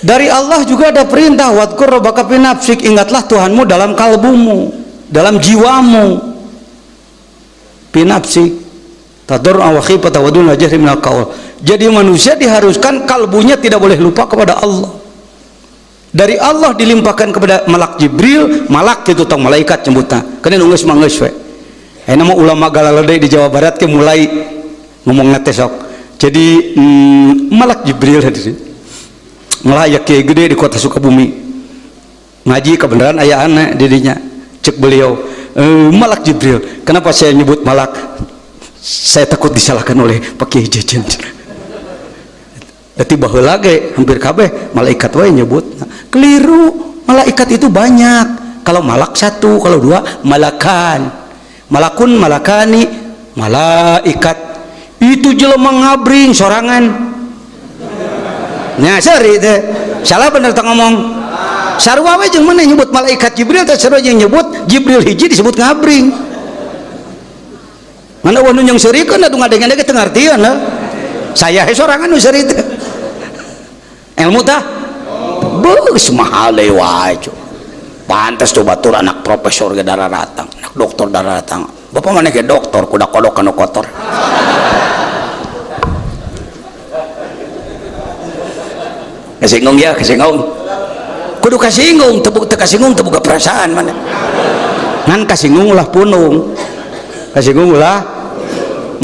Dari Allah juga ada perintah, wadkur rabbaka fi nafsik, ingatlah Tuhanmu dalam kalbumu, dalam jiwamu. Fi nafsik tadarru'an wa khifatan wa duna jahri minal qaul. Jadi manusia diharuskan kalbunya tidak boleh lupa kepada Allah. Dari Allah dilimpahkan kepada malak Jibril, malak itu tong malaikat nyebutna. Kana nu geus manggeus we. Nama ulama galalede di Jawa Barat ke mulai ngomongna teh sok. Jadi malak Jibril hadirin. Malah aya kiai gede di kota Sukabumi. Ngaji kebenaran aya anak didinya. Cek beliau, malak Jibril. Kenapa saya nyebut malak? Saya takut disalahkan oleh Pak Kiai Jejen. Dadi baheula ge hampir kabeh malaikat wae nyebut. Keliru, malaikat itu banyak. Kalau malak satu, kalau dua malakan. Malakun, malakani, malaikat. Itu jelema ngabring sorangan. Nya seri teh. Salah bener teh ngomong. Sarua we jeung mana nyebut malaikat Jibril teh sarua jeung nyebut Jibril hiji disebut ngabring. Mana wanu yang serikeun atuh ngadenge teh ngartieun heuh. Saya he sorangan nu seri teh. Ilmu tah? Beus mahal deui wae. Pantes coba batur anak profesor ge darah datang, anak doktor darah datang. Bapak mana ge doktor kuda kodok anu kotor. Kasinggung ya, kasinggung. Kudu kasinggung, teu kasinggung teu boga perasaan mana. Ngan kasinggung ulah punung. Kasinggung ulah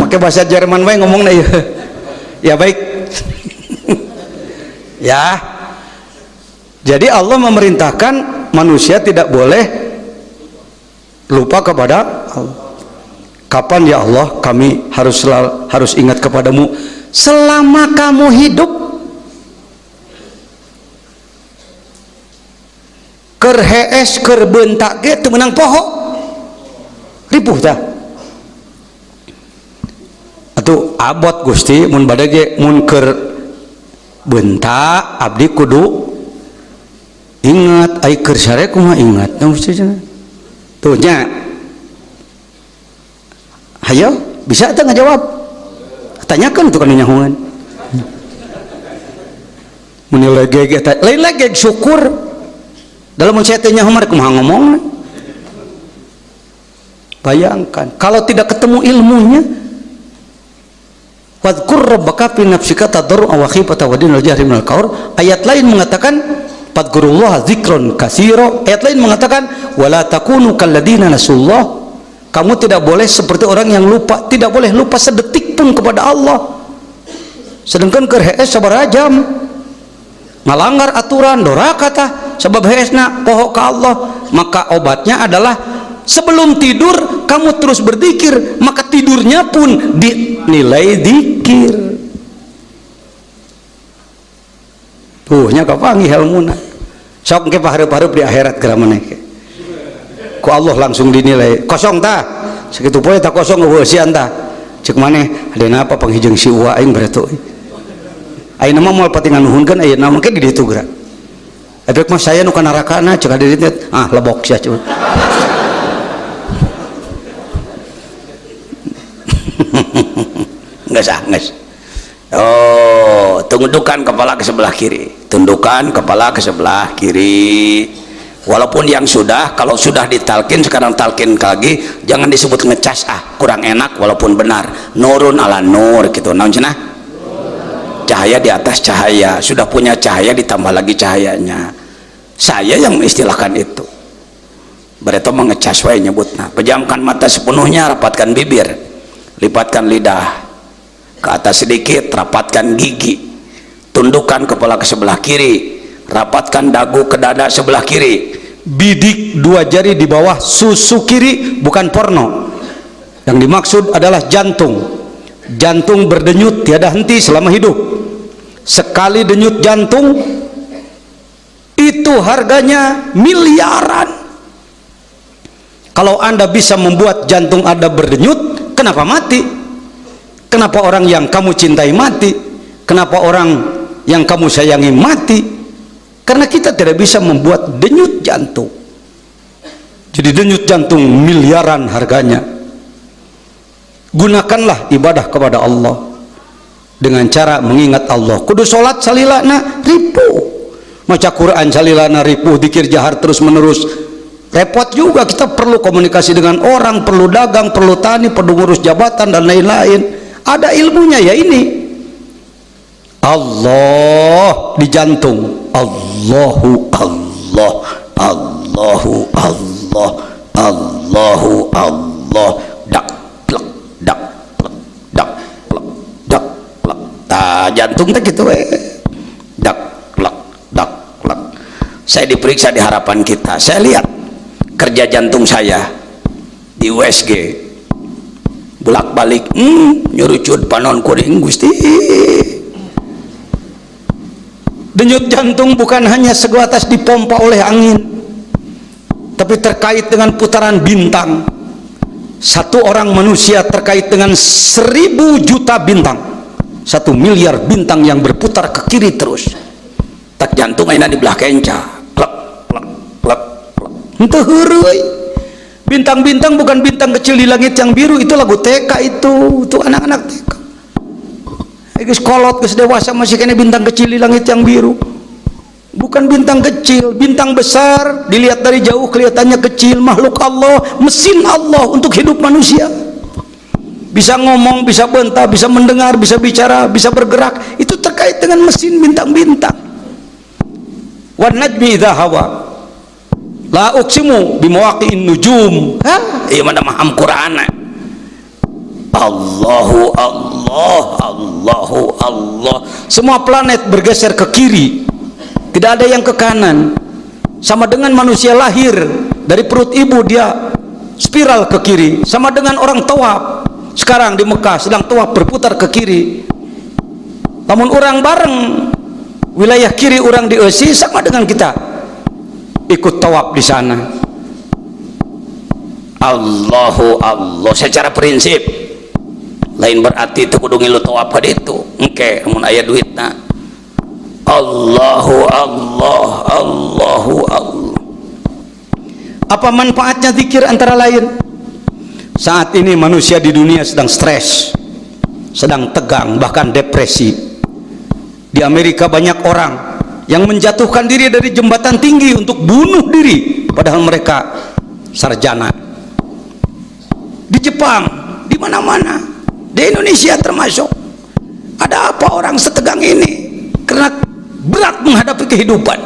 make bahasa Jerman wae ngomongna ieu. Ya baik. Ya. Jadi Allah memerintahkan manusia tidak boleh lupa kepada Allah. Kapan ya Allah kami harus ingat kepadamu selama kamu hidup. Keur hees keur beuntak ge teu meunang poho. Ripuh tah. Atuh abot Gusti mun bade ge mun keur beuntak abdi kudu ingat ai keur sare kumaha ingat nah Gusti cenah. Tuh nya. Hayo bisa teu ngajawab? Tanyakeun tuh kana nyahoan. Mun lege teh lain lege syukur. Dalam mencetaknya Umar kumaha ngomong. Bayangkan kalau tidak ketemu ilmunya. Wadkur rabbaka fi nafsika tadarru'an wa khifatan wa duna jahri minal qaul. Ayat lain mengatakan fadkurullaha dzikron katsira. Ayat lain mengatakan wala takunu kalladzina nasullah. Kamu tidak boleh seperti orang yang lupa, tidak boleh lupa sedetik pun kepada Allah. Sedangkan keur hees sabaraha jam ngalanggar aturan doraka tah sebab heesna poho ka Allah, maka obatnya adalah sebelum tidur kamu terus berzikir, maka tidurnya pun dinilai zikir. Nya kapangi ilmuna sok ke pahareup-hareup di akhirat geura maneh ku Allah langsung dinilai kosong tah sakitu poe tah kosong ngeueusian tah ceuk maneh adeuna apa panghijeung si uwa aing beratu ayeuna mah moal pati nganuhunkeun ayeuna mah ge di ditu geura efek mah saya nu ka narakana ceuk di ditu lebok sia cuy. Nges. Oh, tundukkan kepala ke sebelah kiri. Tundukkan kepala ke sebelah kiri. Walaupun yang sudah, kalau sudah ditalkin sekarang talkin lagi, jangan disebut ngecas kurang enak walaupun benar. Nurun ala nur gitu. Naon cenah? Cahaya di atas cahaya. Sudah punya cahaya ditambah lagi cahayanya. Saya yang mengistilahkan itu. Berarti mengecas wae nyebutna. Pejamkan mata sepenuhnya, rapatkan bibir. Lipatkan lidah ke atas sedikit, rapatkan gigi, tundukkan kepala ke sebelah kiri, rapatkan dagu ke dada sebelah kiri, bidik dua jari di bawah susu kiri, bukan porno. Yang dimaksud adalah jantung. Jantung berdenyut tiada henti selama hidup. Sekali denyut jantung itu harganya miliaran. Kalau Anda bisa membuat jantung Anda berdenyut, kenapa mati? Kenapa orang yang kamu cintai mati? Kenapa orang yang kamu sayangi mati? Karena kita tidak bisa membuat denyut jantung. Jadi denyut jantung miliaran harganya. Gunakanlah ibadah kepada Allah dengan cara mengingat Allah. Kudu sholat salilana ribu. maca Quran salilana ripuh, zikir jahar terus menerus. Repot juga, kita perlu komunikasi dengan orang, perlu dagang, perlu tani, perlu ngurus jabatan dan lain-lain. Ada ilmunya ya ini. Allah di jantung. Allahu Allah, Allahu Allah, Allahu Allah. Dak plek, dak plek, dak plek, dak plek. Tah jantung teh gitu we. Dak plek, dak plek. Saya diperiksa di Harapan Kita. Saya lihat kerja jantung saya di USG bolak-balik nyurucut panon kuring Gusti. Denyut jantung bukan hanya sebatas dipompa oleh angin, tapi terkait dengan putaran bintang. Satu orang manusia terkait dengan 1000 juta bintang, 1 miliar bintang yang berputar ke kiri terus. Tak jantung aina di belah kenca. Entah hurui. Bintang-bintang bukan bintang kecil di langit yang biru, itu lagu TK itu anak-anak TK. Geus kolot geus dewasa masih kena bintang kecil di langit yang biru. Bukan bintang kecil, bintang besar dilihat dari jauh kelihatannya kecil, makhluk Allah, mesin Allah untuk hidup manusia. Bisa ngomong, bisa bentah, bisa mendengar, bisa bicara, bisa bergerak, itu terkait dengan mesin bintang-bintang. Wan najmi idza hawa la uqsimu bimawaqi'in nujum. Iya mana maham Quran. Allahu Allah, Allahu Allah. Semua planet bergeser ke kiri, tidak ada yang ke kanan. Sama dengan manusia lahir dari perut ibu, dia spiral ke kiri. Sama dengan orang tawaf sekarang di Mekah sedang tawaf berputar ke kiri. Namun orang bareng wilayah kiri, orang di Esi, sama dengan kita ikut tawaf di sana. Allahu Allah secara prinsip, lain berarti itu kudu ngilu tawaf ka ditu engke mun aya duitna. Allahu Allah, Allahu Allah. Apa manfaatnya zikir? Antara lain, saat ini manusia di dunia sedang stres, sedang tegang, bahkan depresi. Di Amerika banyak orang yang menjatuhkan diri dari jembatan tinggi untuk bunuh diri, padahal mereka sarjana. Di Jepang, di mana-mana, di Indonesia termasuk. Ada apa orang setegang ini? Karena berat menghadapi kehidupan.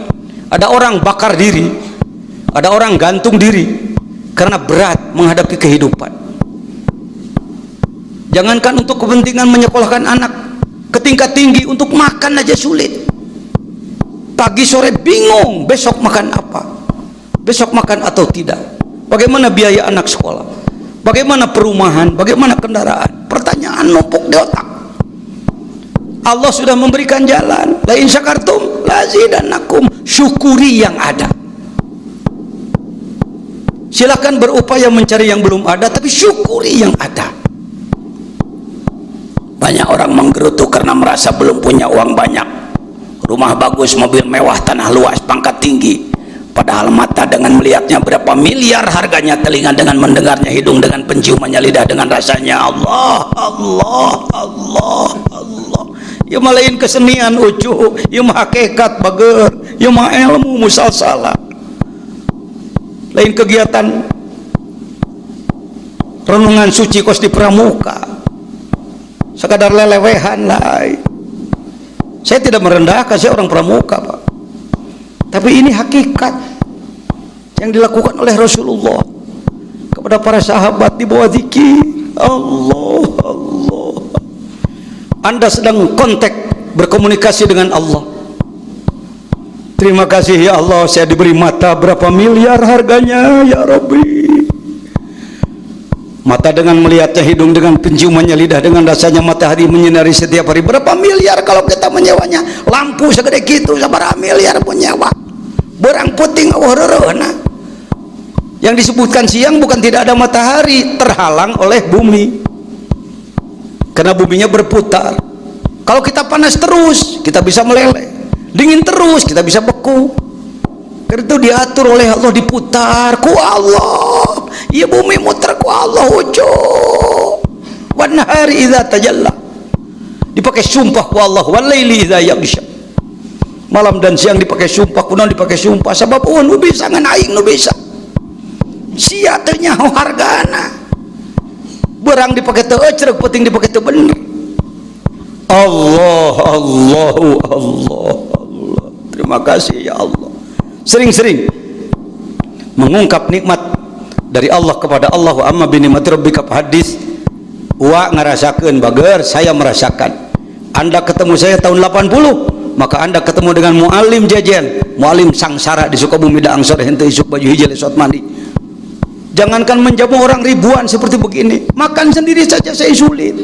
Ada orang bakar diri, ada orang gantung diri karena berat menghadapi kehidupan. Jangankan untuk kepentingan menyekolahkan anak ke tingkat tinggi, untuk makan aja sulit. Pagi sore bingung besok makan apa, besok makan atau tidak, bagaimana biaya anak sekolah, bagaimana perumahan, bagaimana kendaraan. Pertanyaan numpuk di otak. Allah sudah memberikan jalan. La in syakartum la azidannakum. Syukuri yang ada. Silakan berupaya mencari yang belum ada, tapi syukuri yang ada. Banyak orang menggerutu karena merasa belum punya uang banyak, rumah bagus, mobil mewah, tanah luas, pangkat tinggi. Padahal mata dengan melihatnya berapa miliar harganya, telinga dengan mendengarnya, hidung dengan penciumannya, lidah dengan rasanya. Allah, Allah, Allah, Allah. Ya malain kesenian ucu, ya mah hakikat bager, ya mah ilmu musalsala. Lain kegiatan renungan suci kos di pramuka, sekadar lelewehan lain. Saya tidak merendahkan, saya orang pramuka Pak, tapi ini hakikat yang dilakukan oleh Rasulullah kepada para sahabat di bawah zikir. Allah, Allah. Anda sedang kontak berkomunikasi dengan Allah. Terima kasih ya Allah, saya diberi mata berapa miliar harganya ya Rabbi. Mata dengan melihatnya, hidung dengan penciumannya, lidah dengan rasanya, matahari menyinari setiap hari. Berapa miliar kalau kita menyewanya? Lampu segede gitu, sabaraha miliar menyewa. Berang puting nah. Yang disebutkan siang bukan tidak ada matahari, terhalang oleh bumi, karena buminya berputar. Kalau kita panas terus, kita bisa meleleh. Dingin terus, kita bisa beku. Karena itu diatur oleh Allah, diputar ku Allah. Ya bumi muter ku Allah ucu. Wan nahari idza tajalla. Dipakai sumpah ku Allah, wal laili idza yaghsha. malam dan siang dipakai sumpah, kunaon dipakai sumpah, sabab nu bisa ngan aing nu bisa sia teu nyaho hargana, berang dipakai teu ecrek, penting dipakai teu bener. Allah, Allahu Allah, Allah, terima kasih ya Allah. Sering-sering mengungkap nikmat dari Allah kepada Allah. Wa amma bi nikmati rabbika hadis wa ngarasakeun bager, saya merasakan. Anda ketemu saya tahun 80, maka Anda ketemu dengan muallim jajan, muallim sangsara di Sukabumi daang sore henteu isuk baju hijau lesot mandi. Jangankan menjamu orang ribuan seperti begini, makan sendiri saja saya sulit.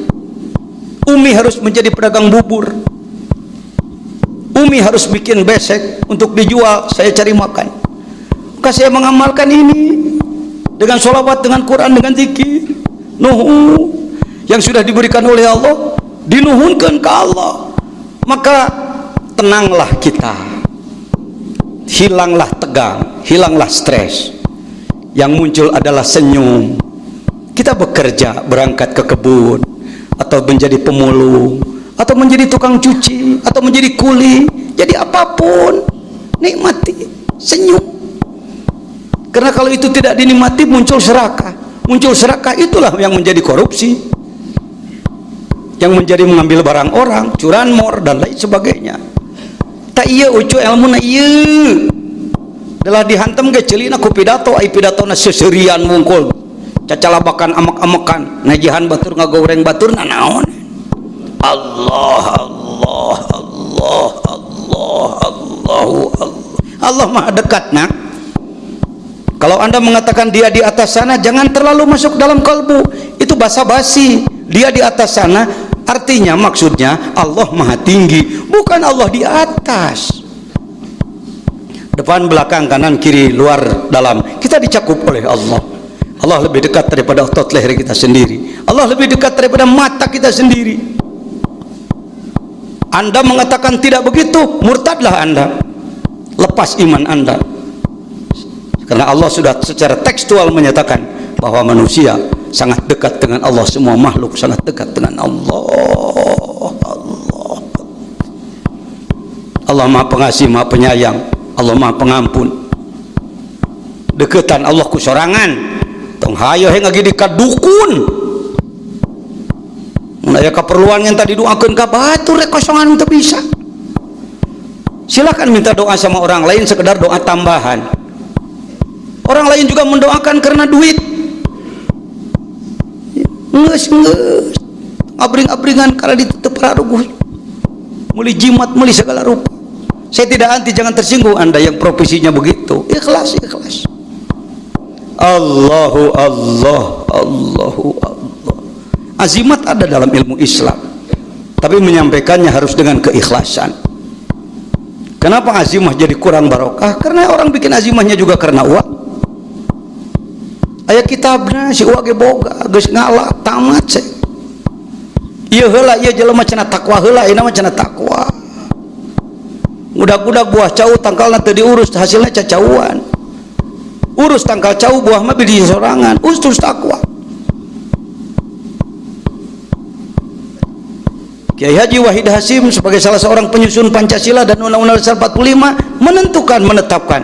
Umi harus menjadi pedagang bubur, Umi harus bikin besek untuk dijual, saya cari makan. Maka saya mengamalkan ini dengan sholawat, dengan Quran, dengan zikir. Nuhu yang sudah diberikan oleh Allah dinuhunkan ke Allah, maka tenanglah kita, hilanglah tegang, hilanglah stres. Yang muncul adalah senyum. Kita bekerja, berangkat ke kebun, atau menjadi pemulung, atau menjadi tukang cuci, atau menjadi kuli, jadi apapun, nikmati, senyum. Karena kalau itu tidak dinikmati, muncul serakah. Muncul serakah, itulah yang menjadi korupsi, yang menjadi mengambil barang orang, curanmor dan lain sebagainya. Tak iya ucu ilmu na iya adalah dihantam ke celina ku pidato, ai pidato na seserian mungkul cacalabakan amak-amakan najihan batur ngagoreng batur na naon. Allah Allah Allah Allah Allahu Allah. Allah maha dekat nak. Kalau Anda mengatakan dia di atas sana, jangan terlalu masuk dalam kalbu, itu basa-basi. Dia di atas sana artinya, maksudnya Allah maha tinggi, bukan Allah di atas. Depan, belakang, kanan, kiri, luar, dalam, kita dicakup oleh Allah. Allah lebih dekat daripada otot leher kita sendiri, Allah lebih dekat daripada mata kita sendiri. Anda mengatakan tidak begitu, murtadlah Anda, lepas iman Anda. Karena Allah sudah secara tekstual menyatakan bahwa manusia sangat dekat dengan Allah, semua makhluk sangat dekat dengan Allah. Allah maha pengasih, maha penyayang, Allah maha pengampun. Deketan Allah ku sorangan, tong hayo he ngagi di kadukun. Mun aya keperluan yang tadi doakeun ka batur rek kosongan teu bisa. Silakan minta doa sama orang lain, sekedar doa tambahan. Orang lain juga mendoakan karena duit. Nges abring-abringan karena ditutup raruguh, muli jimat, muli segala rupa. Saya tidak anti, jangan tersinggung Anda yang profesinya begitu. Ikhlas, ikhlas. Allahu Allah, Allahu Allah. Azimat ada dalam ilmu Islam, tapi menyampaikannya harus dengan keikhlasan. Kenapa azimah jadi kurang barokah? Karena orang bikin azimahnya juga karena uang. Aya kitabna si uang ge boga, geus ngalah tamat sih. Ieu heula ieu jelema cenah takwa heula, ieu mah cenah takwa. Budak-budak buah cau tangkalna teu diurus, hasilna cacauan. Urus tangkal cau buah mah di sorangan, urus takwa. Kiai Haji Wahid Hasyim sebagai salah seorang penyusun Pancasila dan Undang-Undang Dasar 45 menetapkan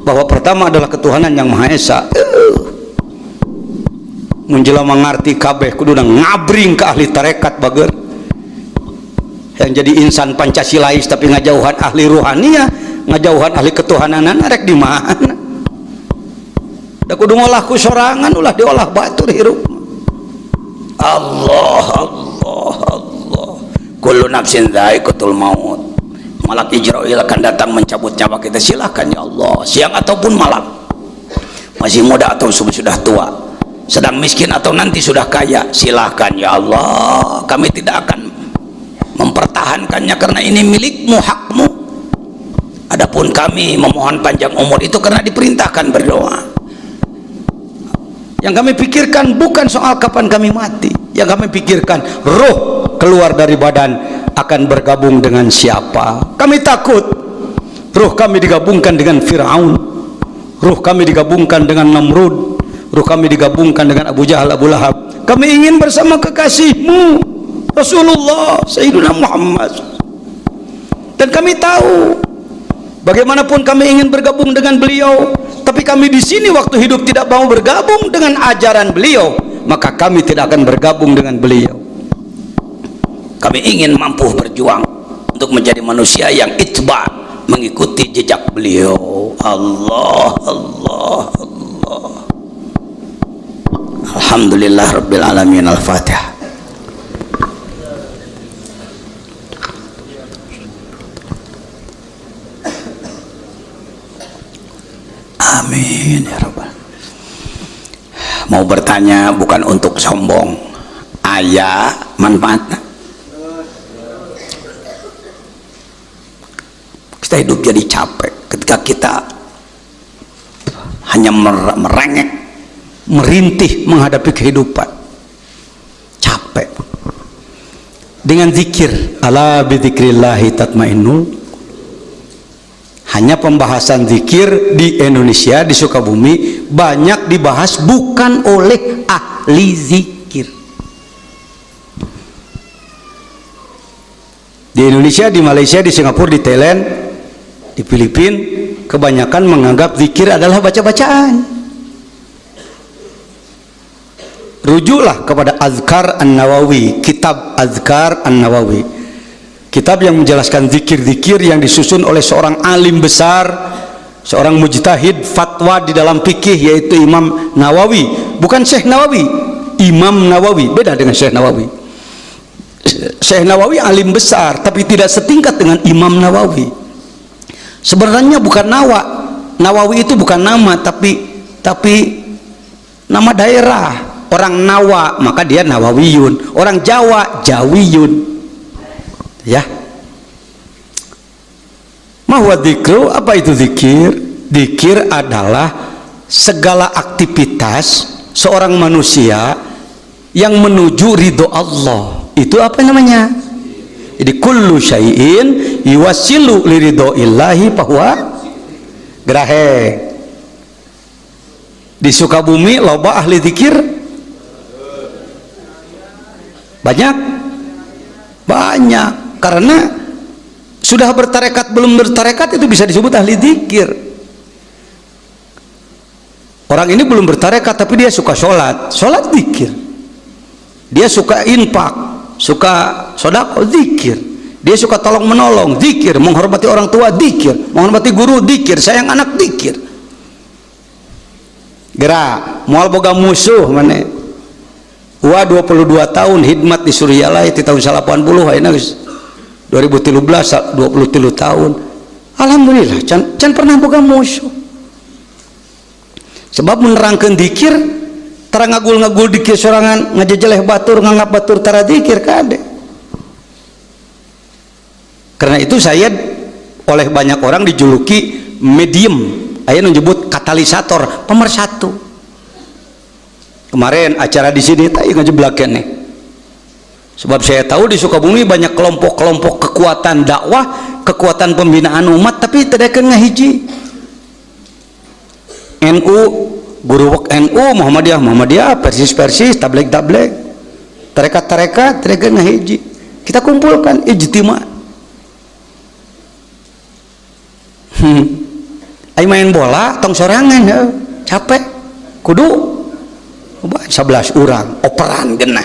bahwa pertama adalah ketuhanan yang Maha Esa. Menjelang mengerti kabeh kudu ngabring ke ahli tarekat bager, yang jadi insan Pancasilais tapi ngajauhan ahli ruhaniah, ngajauhan ahli ketuhananan, rek di mana? Da kudu ngolah ku sorangan, ulah diolah batur hirup. Allah Allah Allah. Kullu nafsin dha'iqatul maut. Malak Ijrail akan datang mencabut nyawa kita, silakan ya Allah, siang ataupun malam, masih muda atau sudah tua, sedang miskin atau nanti sudah kaya, silahkan ya Allah, kami tidak akan mempertahankannya karena ini milikmu, hakmu. Adapun kami memohon panjang umur itu karena diperintahkan berdoa. Yang kami pikirkan bukan soal kapan kami mati, yang kami pikirkan roh keluar dari badan akan bergabung dengan siapa. Kami takut roh kami digabungkan dengan Fir'aun, roh kami digabungkan dengan Namrud, roh kami digabungkan dengan Abu Jahal, Abu Lahab. Kami ingin bersama kekasihmu Rasulullah Sayyidina Muhammad. Dan kami tahu bagaimanapun kami ingin bergabung dengan beliau, tapi kami di sini waktu hidup tidak mau bergabung dengan ajaran beliau, maka kami tidak akan bergabung dengan beliau. Kami ingin mampu berjuang untuk menjadi manusia yang itba, mengikuti jejak beliau. Allah, Allah, Allah. Alhamdulillah Rabbil Alamin. Al-Fatihah. Amin ya Rabbal. Mau bertanya bukan untuk sombong, aya manfaatnya. Kita hidup jadi capek ketika kita hanya merengek, merintih menghadapi kehidupan. Capek. Dengan zikir, ala bidzikrillahi tatmainnul. Hanya pembahasan zikir di Indonesia, di Sukabumi banyak dibahas bukan oleh ahli zikir. Di Indonesia, di Malaysia, di Singapura, di Thailand, di Filipina, kebanyakan menganggap zikir adalah baca-bacaan. Rujuklah kepada Azkar An-Nawawi, kitab Azkar An-Nawawi, kitab yang menjelaskan zikir-zikir yang disusun oleh seorang alim besar, seorang mujtahid fatwa di dalam fikih, yaitu Imam Nawawi. Bukan Syekh Nawawi, Imam Nawawi, beda dengan Syekh Nawawi. Syekh Nawawi alim besar tapi tidak setingkat dengan Imam Nawawi. Sebenarnya bukan Nawawi itu bukan nama, tapi nama daerah. Orang Nawa maka dia Nawawiyun, orang Jawa Jawiyun. Ya, mahwa dzikru, apa itu zikir? Zikir adalah segala aktivitas seorang manusia yang menuju ridho Allah. Itu apa namanya? Jadi kullu syai'in yuwassilu li ridhoillahi bahwa grahe. Di Sukabumi loba ahli zikir banyak, karena sudah bertarekat belum bertarekat itu bisa disebut ahli zikir. Orang ini belum bertarekat tapi dia suka sholat zikir. Dia suka infak, suka sedekah, zikir. Dia suka tolong menolong, zikir. Menghormati orang tua, zikir. Menghormati guru, zikir. Sayang anak, zikir. Gerak moal boga musuh mana? Wah 22 tahun hidmat di Suryalaya di tahun 80 ayeuna geus 2013 23 tahun. Alhamdulillah can pernah boga musuh. Sebab menerangkeun zikir tara ngagul-ngagul dikir sorangan, ngajejeleh batur, nganggap batur tara zikir kade. Karena itu saya oleh banyak orang dijuluki medium. Aya nu nyebut katalisator, pemersatu. Kemarin acara di sini tadi ngejeblakeun nih. Sebab saya tahu di Sukabumi banyak kelompok-kelompok kekuatan dakwah, kekuatan pembinaan umat, tapi tedakeun ngahiji. NU, guru NU, Muhammadiyah, Persis, Tabligh, tarekat, tedakeun ngahiji. Kita kumpulkan ijtima. Ai main bola tong sorangan, capek. Kudu 11 orang operan genah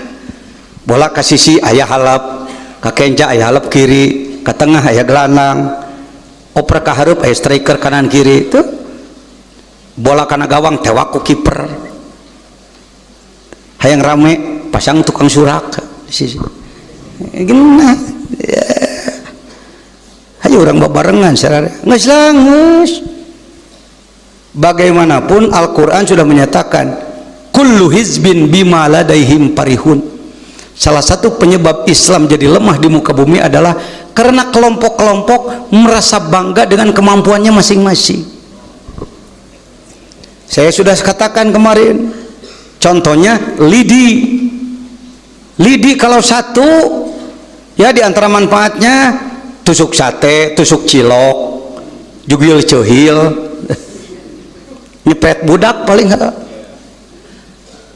bola ke sisi ayah halap, ke kenca ayah halap kiri, ke tengah ayah gelandang, oper ke hareup ayah striker kanan kiri. Itu bola kana gawang tewak ku kiper, hayang rame pasang tukang surak di sisi genah ya. Hayu orang babarengan sararea geus. Bagaimanapun Al-Quran sudah menyatakan kullu hizbin bima ladaihim parihun. Salah satu penyebab Islam jadi lemah di muka bumi adalah karena kelompok-kelompok merasa bangga dengan kemampuannya masing-masing. Saya sudah katakan kemarin, contohnya lidi kalau satu ya, di antara manfaatnya tusuk sate, tusuk cilok, jugil cohil, nyepet budak paling enggak.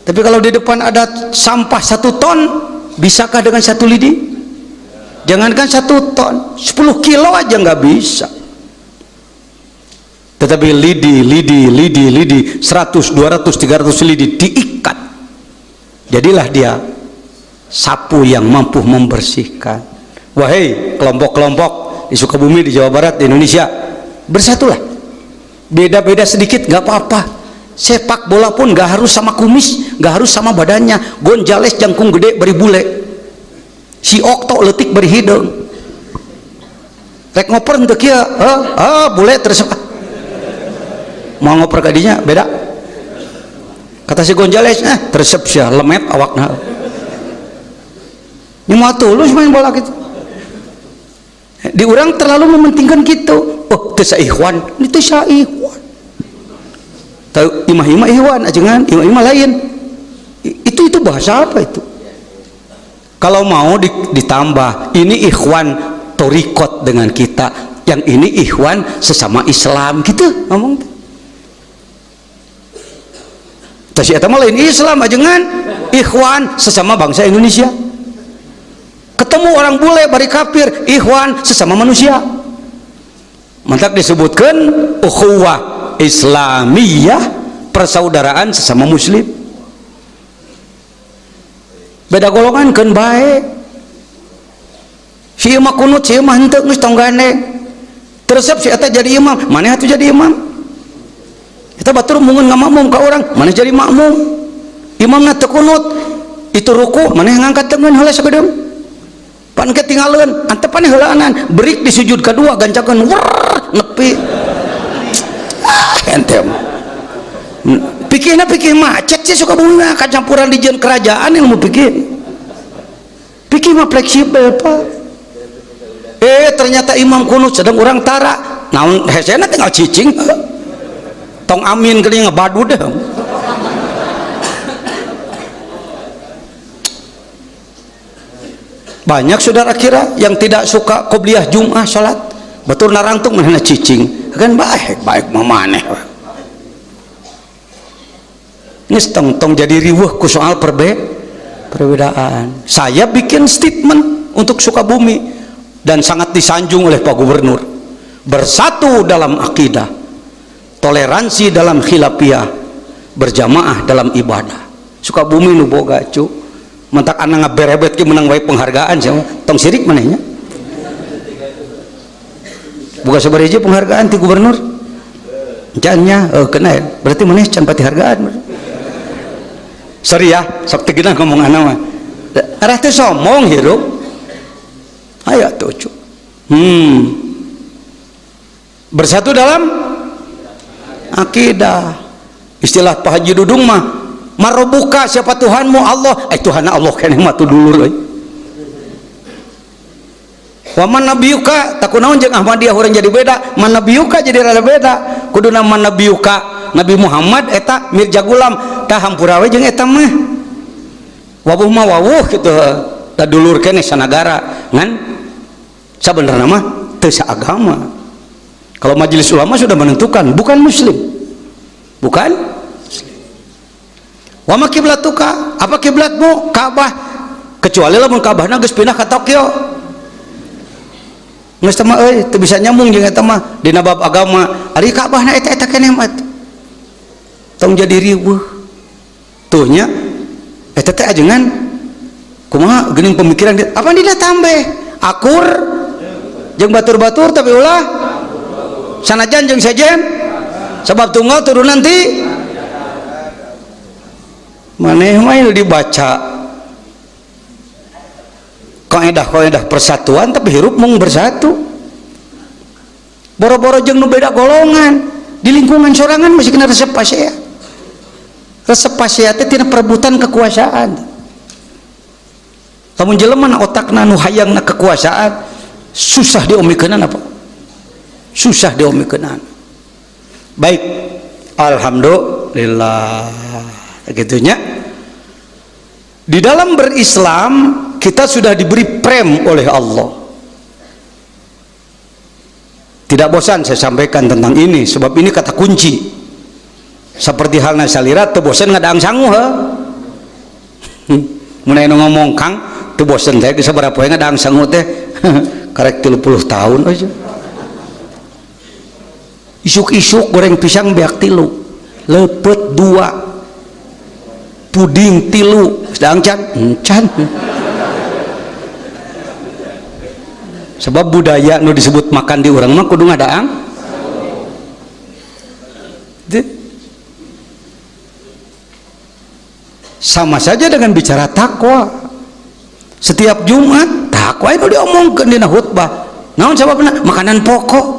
Tapi kalau di depan ada sampah 1 ton, bisakah dengan 1 lidi? Jangankan 1 ton, 10 kilo aja nggak bisa. Tetapi lidi 100, 200, 300 lidi diikat, jadilah dia sapu yang mampu membersihkan. Wahai kelompok-kelompok di Sukabumi, di Jawa Barat, di Indonesia, bersatulah. Beda-beda sedikit nggak apa-apa. Sepak bola pun nggak harus sama kumis, nggak harus sama badannya. Gonjales jangkung gede beri bule, si Okto letik beri hidung, rek ngoper untuk kia bule terus mau ngoper kadinya beda. Kata si Gonjales tersep sia lemet awakna. Ini mau tulus main bola gitu. Di orang terlalu mementingkan gitu. Oh, teu ikhwan, ini teu ikhwan. Tahu imah-imah ikhwan ajengan, imah-imah lain. Itu bahasa apa itu? Kalau mau ditambah, ini ikhwan torikot dengan kita, yang ini ikhwan sesama Islam gitu ngomong. Tapi eta mah lain Islam ajengan, ikhwan sesama bangsa Indonesia. Ketemu orang bule bari kafir, ikhwan sesama manusia. Mantap disebutkan ukhuwah Islamiyah, persaudaraan sesama muslim. Beda golongan kan baik. Si imam kunut, si imam henteu geus tong gandeng. Teresep si eta jadi imam, maneh atuh jadi imam. Eta batur mungun ngamakmum ka urang, maneh jadi makmum. Imamna teu kunut, itu ruku, maneh ngangkat tangan heula sagedeung. Pan ketinggalan, antepan heulaanan, berik di sujud kedua gancakeun nepi. Entem. Pikirna pikir macet sih suka bunga kacampuran di jen kerajaan ilmu pikir. Pikir mah fleksibel Pak. Ternyata imam kunut sedang orang tara. Naon hesena tinggal cicing. Tong amin kali ngebadu deh. Banyak saudara kira yang tidak suka qobliyah Jum'ah salat, batur narangtung manehna cicing. Kan baik mamaneh. Ini tong jadi riweuh ku soal perbedaan. Saya bikin statement untuk Sukabumi dan sangat disanjung oleh Pak Gubernur. Bersatu dalam akidah, toleransi dalam khilafiyah, berjamaah dalam ibadah. Sukabumi nu boga cu. Mentak anak ngaberebet ki menang wae penghargaan sama tong sirik manehnya. Buka sabaraha penghargaan ti gubernur? Jannya kena berarti maneh can pati hargaan. Sorry ya, sok tegeuna ngomonganna mah. Arah teh somong hirup. Aya tuh cu. Bersatu dalam akidah. Istilah Pak Haji Dudung mah marobuka, siapa Tuhanmu? Allah. Tuhan Allah keneh mah tu dulur euy. Wa man nabiyuka takunaon jeung Ahmadiyah urang jadi beda, man nabiyuka jadi rada beda. Kuduna man nabiyuka Nabi Muhammad eta Mirja Gulam tah hampura we jeung eta mah. Wawuh mah wawuh kitu da dulur keneh sanagara ngan sabenerna mah teu saagama. Kalau majelis ulama sudah menentukan bukan muslim. Bukan wa ma kiblatuka, apa kiblatmu? Ka'bah. Kecuali lamun Ka'bahna geus pindah ka Tokyo. Geus teh mah euy teu bisa nyambung jeung eta mah dina bab agama. Ari Ka'bahna eta keneh mah tong jadi riweuh. Tuh nya eta teh ajengan kumaha geuning pemikiran apa dina tambeh akur jeung batur-batur tapi ulah sanajan jeung sejen sebab tunggal turun nanti maneh mah dibaca kaidah persatuan tapi hirup mung bersatu. Boro-boro jeung nu beda golongan di lingkungan sorangan masih kena resep pasea. Resep pasea teh tina perebutan kekuasaan. Lamun jelema otakna nu hayangna kekuasaan susah diomikeunana apa? Susah diomikeunana. Baik, alhamdulillah. Begitunya di dalam berislam kita sudah diberi prem oleh Allah. Tidak bosan saya sampaikan tentang ini sebab ini kata kunci. Seperti halnya salira teu bosan ngadaang sangu he. Mun aya ngomong Kang Teu bosen teh geus sabaraha poe ngadaang sangu teh karek 30 tahun aja. Isuk-isuk goreng pisang beak 3, lepet 2, puding 3, sedang can. Sebab budaya nu disebut makan di urang mah kudu ngadaang. Sama saja dengan bicara takwa. Setiap Jumat takwa itu diomongkeun dina khutbah. Naon sababna? Makanan pokok.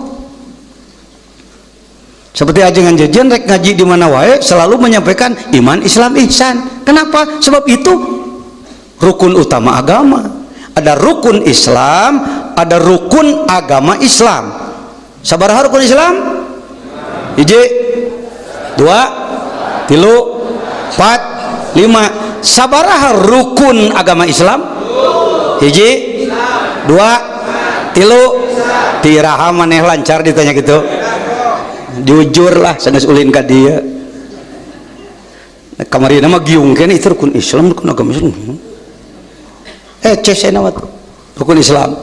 Seperti ajengan jajan rek ngaji di mana wae selalu menyampaikan iman, Islam, ihsan. Kenapa? Sebab itu rukun utama agama. Ada rukun Islam, ada rukun agama Islam. Sabaraha rukun Islam? 1, 2, 3, 4, 5. Sabaraha rukun agama Islam? 1, 2, 3. Tiraha maneh lancar ditanya gitu. Jujur lah sanes ulin ka dieu. Kamarina mah giung kene itu rukun Islam, rukun agama Islam. Cenah mah rukun Islam.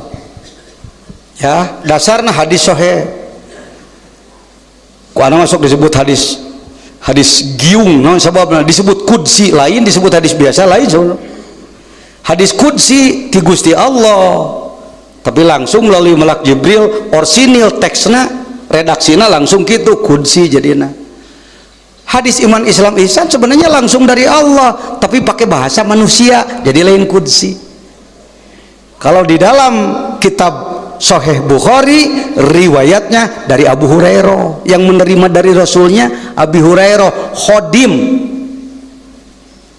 Ya, dasarna hadis sahih. Ku anu masuk disebut hadis giung, naon sababna disebut qudsi lain, disebut hadis biasa lain. Hadis qudsi ti Gusti Allah, tapi langsung melalui malak Jibril, orsinil teksna, redaksina langsung gitu qudsi jadina. Hadis iman, Islam, ihsan sebenarnya langsung dari Allah, tapi pakai bahasa manusia, jadi lain qudsi. Kalau di dalam kitab Sahih Bukhari riwayatnya dari Abu Hurairah yang menerima dari Rasulnya. Abu Hurairah khodim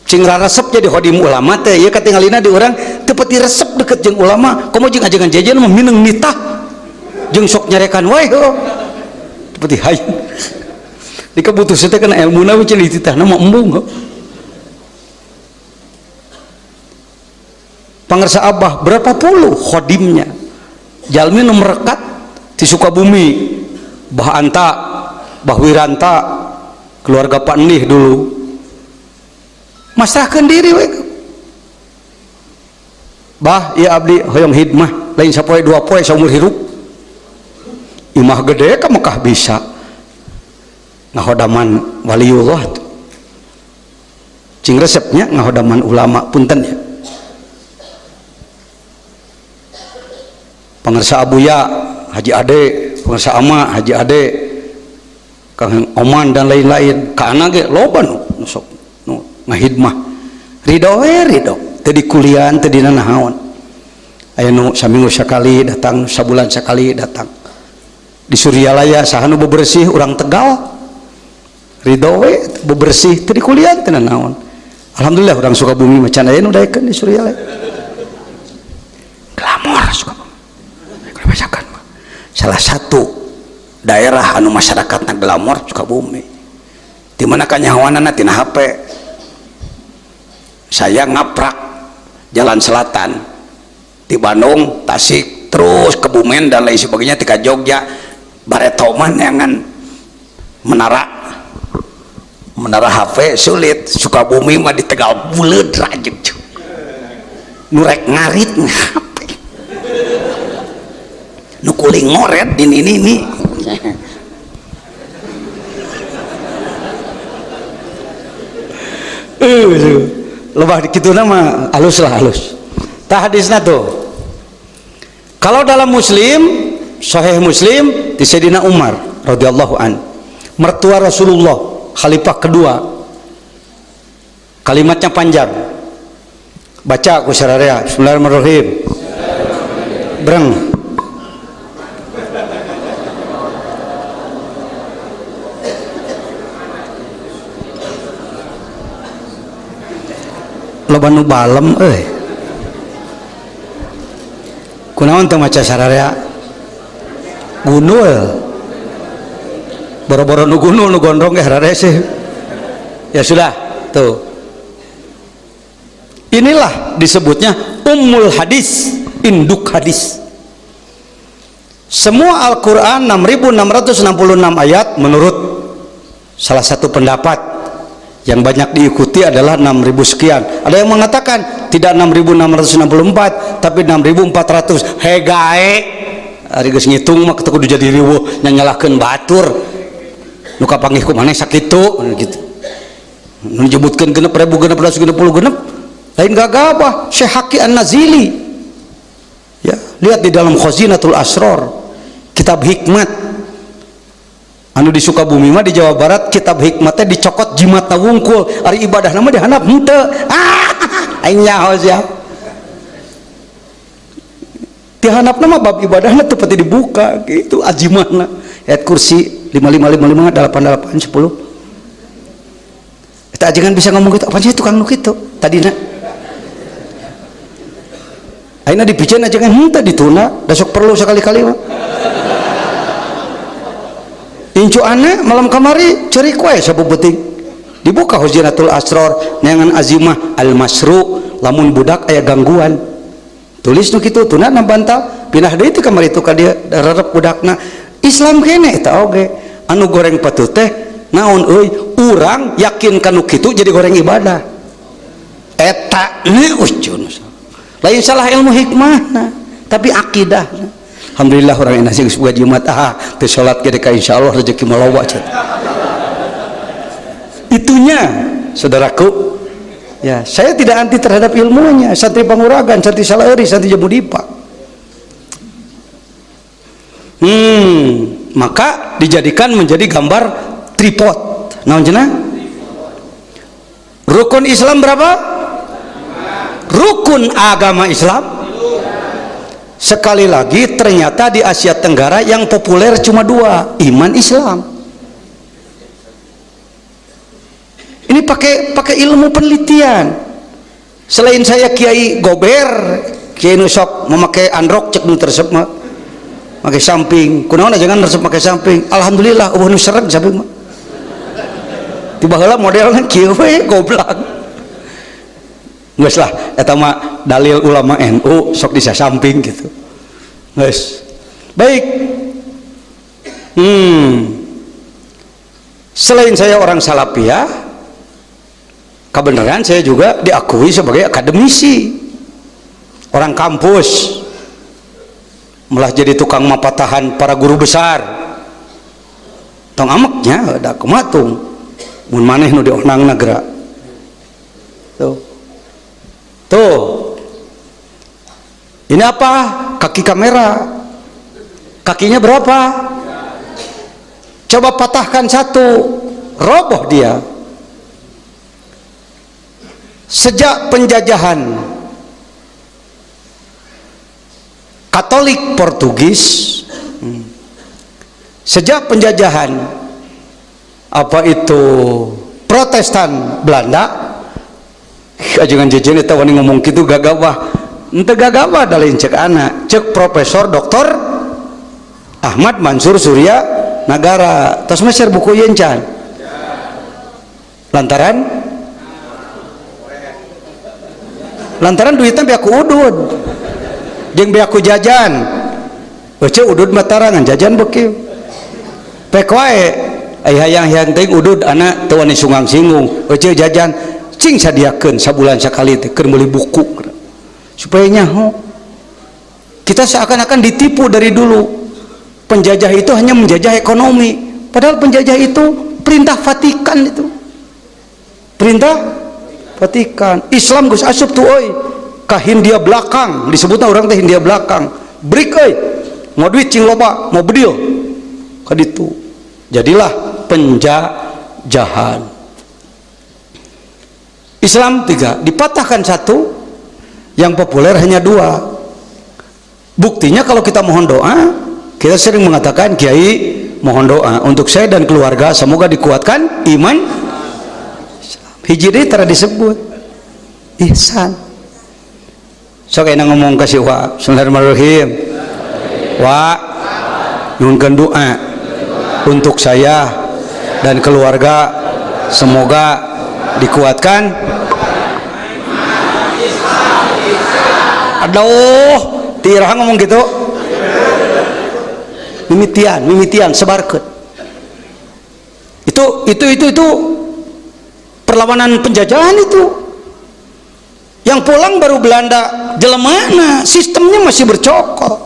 cing resep jadi khodim ulama teh ieu katingalina di urang teu peuti resep deket jeung ulama komo jeung ajengan jajan mah mineng nitah jeung sok nyarekan wae heuh teu peuti hayang dikabutuh teh kana ilmuna we cenah dititahna mah embung heuh. Pangarsa Abah berapa puluh khodimnya jalmi nu merekat di Sukabumi, Bah Anta, Bah Wiranta, keluarga Pak Nih dulu masrahkeun diri we. Bah ieu abdi hoyong hidmah lain sapoe 2 poe saumur hirup. Imah gede ka Mekah bisa ngahodaman waliullah tuh. Cing resepnya ngahodaman ulama punten ya. Pangarsa Abuya Haji Ade, pangarsa Ama Haji Ade, Kang Oman dan lain-lain. Kana ge loba nu sok nu ngahidmah. Ridho we ridho, teu di kuliah teu dina naon. Aya nu saminggu sakali datang, sabulan sakali datang. Di Suryalaya saha nu bebersih urang Tegal. Ridho we bebersih teu di kuliah teu naon. Alhamdulillah urang Sukabumi macan aya nu daekeun di Suryalaya. Glamor Sukabumi. Salah satu daerah anu masyarakatna glamor Sukabumi, di mana kanyahoanana tina HP. Saya ngaprak jalan selatan di Bandung, Tasik, terus Kebumen dan lain sebagainya, tika Jogja baretoman yangan menara HP sulit. Sukabumi mah di Tegal buleud rajek nurek ngarit HP nu kuling ngoret di ini lebah gitu nama halus lah halus. Tah hadisna tuh kalau dalam Muslim Sahih Muslim di Sayyidina Umar radhiyallahu an, mertua Rasulullah khalifah kedua, kalimatnya panjang, baca ku sararea. Bismillahirrahmanirrahim. Breng loba nu balem kunaon teu maca sararea gunul boro-boro nu gunul nu gondrong ge harare sih ya sudah tuh. Inilah disebutnya ummul hadis, induk hadis. Semua Al-Quran 6.666 ayat menurut salah satu pendapat Yang banyak diikuti adalah 6.000 sekian. Ada yang mengatakan tidak 6.664 tapi 6.400. Hegae ari geus ngitung mah kudu jadi riweuh nyanyalahkeun batur. Nu kapanggih ku maneh sakitu gitu. Nu disebutkeun 6.660 lain gagabah. Syekh Haqi An-Nazili. Ya, lihat di dalam Khazinatul Asrar, kitab hikmat. Anu di Sukabumi mah di Jawa Barat kitab hikmatnya dicokot jimatna wungkul, ari ibadah nama dihandap henteu. Aing nyaho sia. Dihandap nama bab ibadahna teu pati dibuka gitu ajimatna. Ayat kursi 5555 88 10. Eta ajengan bisa ngomong gitu, apa sih tukang nu kitu tadina? Ayeuna dipiceun ajengan henteu dituna, da sok perlu sakali-kali mah. Incu aneh malam kamari cerik wae sabubuting dibuka Khazinatul Asrar neangan Azimah Al-Masru lamun budak aya gangguan tulis nu kitu tuna na bantal pindah deui teh kamari itu ka dia dararep budakna Islam kene eta oge anu goreng patut teh naon euy urang yakin kanu kitu jadi goreng ibadah eta ujun lain salah ilmu hikmahna tapi akidahna. Alhamdulillah orang yang nasi buat Jumat teu salat ge ka insyaallah rezeki malawa cenah. Itunya saudaraku. Ya, saya tidak anti terhadap ilmunya, santri Panguragan, santri Salaeri, santri Jamudipa. Maka dijadikan menjadi gambar tripod. Naon cenah? Rukun Islam berapa? Rukun agama Islam. Sekali lagi ternyata di Asia Tenggara yang populer cuma 2, iman Islam. Ini pakai ilmu penelitian. Selain saya Kiai Gober, Kiai Nusok memakai androk cek nu tersep mah pakai samping. Kunaon jangan tersep pakai samping. Alhamdulillah eueuh nu sereg samping mah. Tiba heula modelna kieu we goblok. Geus lah eta mah dalil ulama NU sok disasamping gitu. Geus. Baik. Selain saya orang Salafiyah, kebenaran saya juga diakui sebagai akademisi. Orang kampus. Malah jadi tukang mapatahan para guru besar. Tong ameknya da kumatung. Mun maneh nu dionangna geura. Tuh, ini apa? Kaki kamera. Kakinya berapa? Coba patahkan satu, roboh dia. Sejak penjajahan Katolik Portugis, sejak penjajahan apa itu Protestan Belanda, ajengan jejen eta wani ngomong kitu gagawah henteu gagawah da lain cek anak cek Profesor Dr. Ahmad Mansur Surya Nagara tos meser buku yeun can lantaran duitnya biaku udud jeung biaku jajan eueuh udud mah tarangan jajan beuki pek wae ai hayang-hayang teuing udud anak teu wani sungang singgung eueuh jajan cing sadiakeun sabulan sakali teh keur meuli buku supaya nyaho. Kita seakan-akan ditipu dari dulu. Penjajah itu hanya menjajah ekonomi, padahal penjajah itu perintah Vatikan itu. Perintah Vatikan. Islam geus asup tuh euy ka Hindia belakang, disebutna urang teh Hindia belakang. Brik euy. Mau duit cing loba, mau bedil. Ka ditu. Jadilah penjajahan. Islam 3 dipatahkan 1, yang populer hanya 2. Buktinya kalau kita mohon doa, kita sering mengatakan Kiai mohon doa untuk saya dan keluarga semoga dikuatkan iman. Hiji deui tara disebut ihsan. Sok enak ngomong ka si Wa, bismillahirrahmanirrahim. Wa nyuhunkeun doa untuk saya dan keluarga semoga dikuatkan. Aduh, tirah ngomong gitu. Mimitian sebarkeun. Itu perlawanan penjajahan itu. Yang pulang baru Belanda, jelemana sistemnya masih bercokol.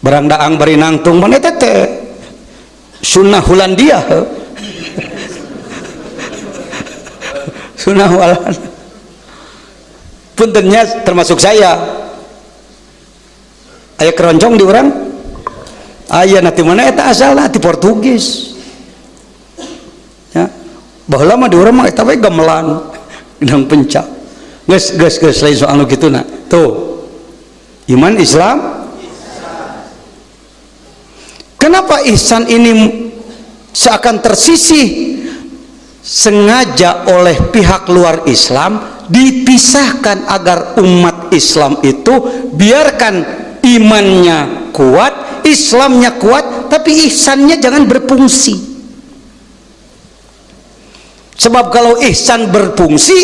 Barang daang bari nangtung mana tete sunnah Hulandia. Sunnah Hulan. Puntennya termasuk saya. Aya keroncong di orang. Aya nanti mana eta asalna ti Portugis. Ya. Baheula mah di urang mah eta we gamelan indang pencak. Geus lain soal nu kituna. Tuh. Iman Islam. Kenapa ihsan ini seakan tersisih? Sengaja oleh pihak luar Islam dipisahkan agar umat Islam itu biarkan imannya kuat, Islamnya kuat, tapi ihsannya jangan berfungsi. Sebab kalau ihsan berfungsi,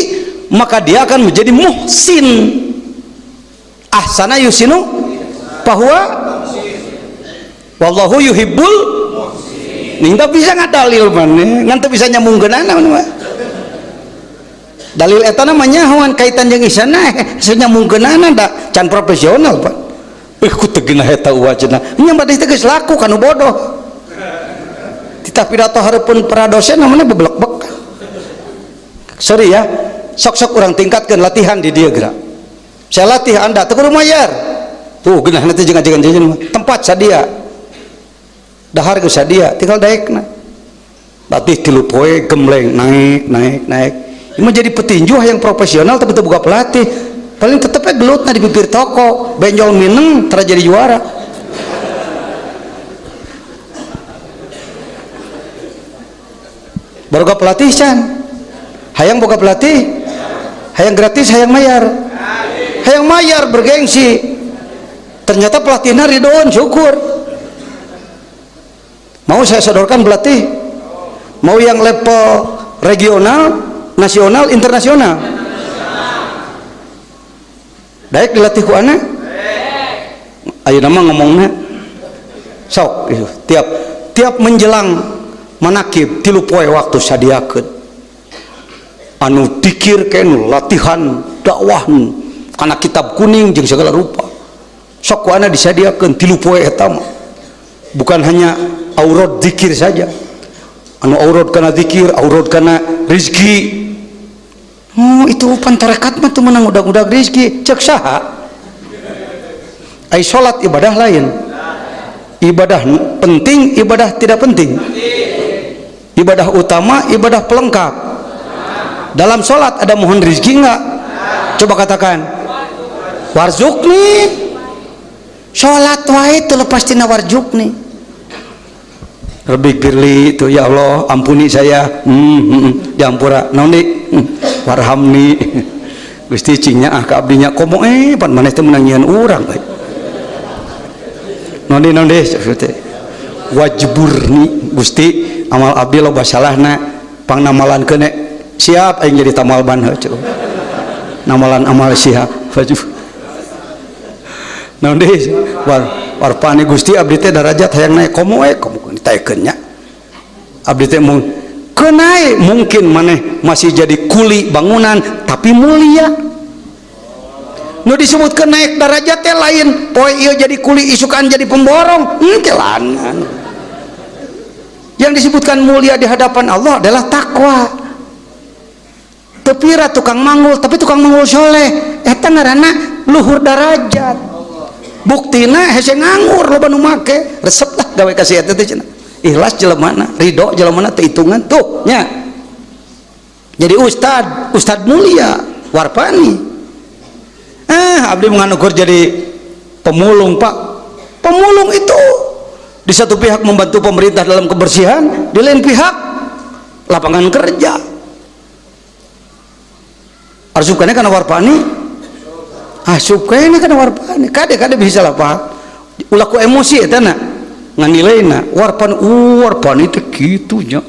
maka dia akan menjadi muhsin. Ahsana yusinu bahwa wallahu yuhibbul nih tak bisa ngadalil mana ngan bisa nyambungkeunana mah dalil eta namanya hawan kaitan jeung isana nyambungkeunana da can profesional Pak ku teu geunah eta wajna nya bade teh geus laku kanu bodoh tita pidato hareupeun para dosen namanya beblek-blek. Sorry ya, sok-sok urang tingkatkeun latihan di dieu geura. Saya latih Anda teu kudu mayar. Tuh geunah nanti jangan tempat sadia. Dahar geus sadia tinggal daekna. Latih 3 poe gemleng naik. Ini jadi petinju yang profesional tapi teu boga pelatih. Paling tetep gelutna di bibir toko, benjol mineng tara jadi juara. Boga pelatih can. Hayang boga pelatih. Hayang gratis, hayang mayar. Hayang mayar bergengsi. Ternyata pelatihnya ridhoan syukur. Mau saya sodorkan pelatih? Mau yang level regional, nasional, internasional? Daek dilatih ku ana? Ayo nama ngomongnya sok tiap menjelang manakib 3 poe waktu sadiakeun anu dikir kenu latihan dakwah kana kitab kuning jeung segala rupa sok ku ana disadiakeun 3 poe eta mah bukan hanya aurat zikir saja anu aurat kana zikir aurat kana rezeki. Itu pantarekat mah tuh menang udag-udag rezeki cek saha ai salat ibadah lain ibadah penting ibadah tidak penting ibadah utama ibadah pelengkap. Dalam salat ada mohon rezeki enggak? Coba katakan warzuqni. Salat wae teu lepas tina warzuqni. Rabbi firli itu ya Allah ampuni saya diampura naon deui warhamni Gusti cingnya ka abdinya komo pan maneh teh meunang nyieun urang bae naon deui wajburni Gusti amal abdi loba salahna pangnamalankeun siap aing jadi tamalban heuh namalan amal siap wajib naon deui warpani Gusti abdi teh darajat hayang naik komo ditaekeun nya abdi teh mung kenae mungkin maneh masih jadi kuli bangunan tapi mulia nu disebutkeun naik darajat teh lain poe ieu jadi kuli isukan jadi pemborong kelanan yang disebutkan mulia di hadapan Allah adalah takwa. Teu pira tukang manggul tapi tukang manggul soleh eta ngaranna luhur darajat. Buktina hese nganggur loba nu make resep lah gawe ka sia teh cenah ikhlas jelemana ridho jelemana teu hitungan tuh nya jadi ustad mulia warpani abdi menganugur jadi pemulung Pak. Pemulung itu di satu pihak membantu pemerintah dalam kebersihan, di lain pihak lapangan kerja. Arsupkana kana warpani asupkana kana warpani kade bisa lah Pak ulaku emosi eta na nganileuna warpani teh kitu nya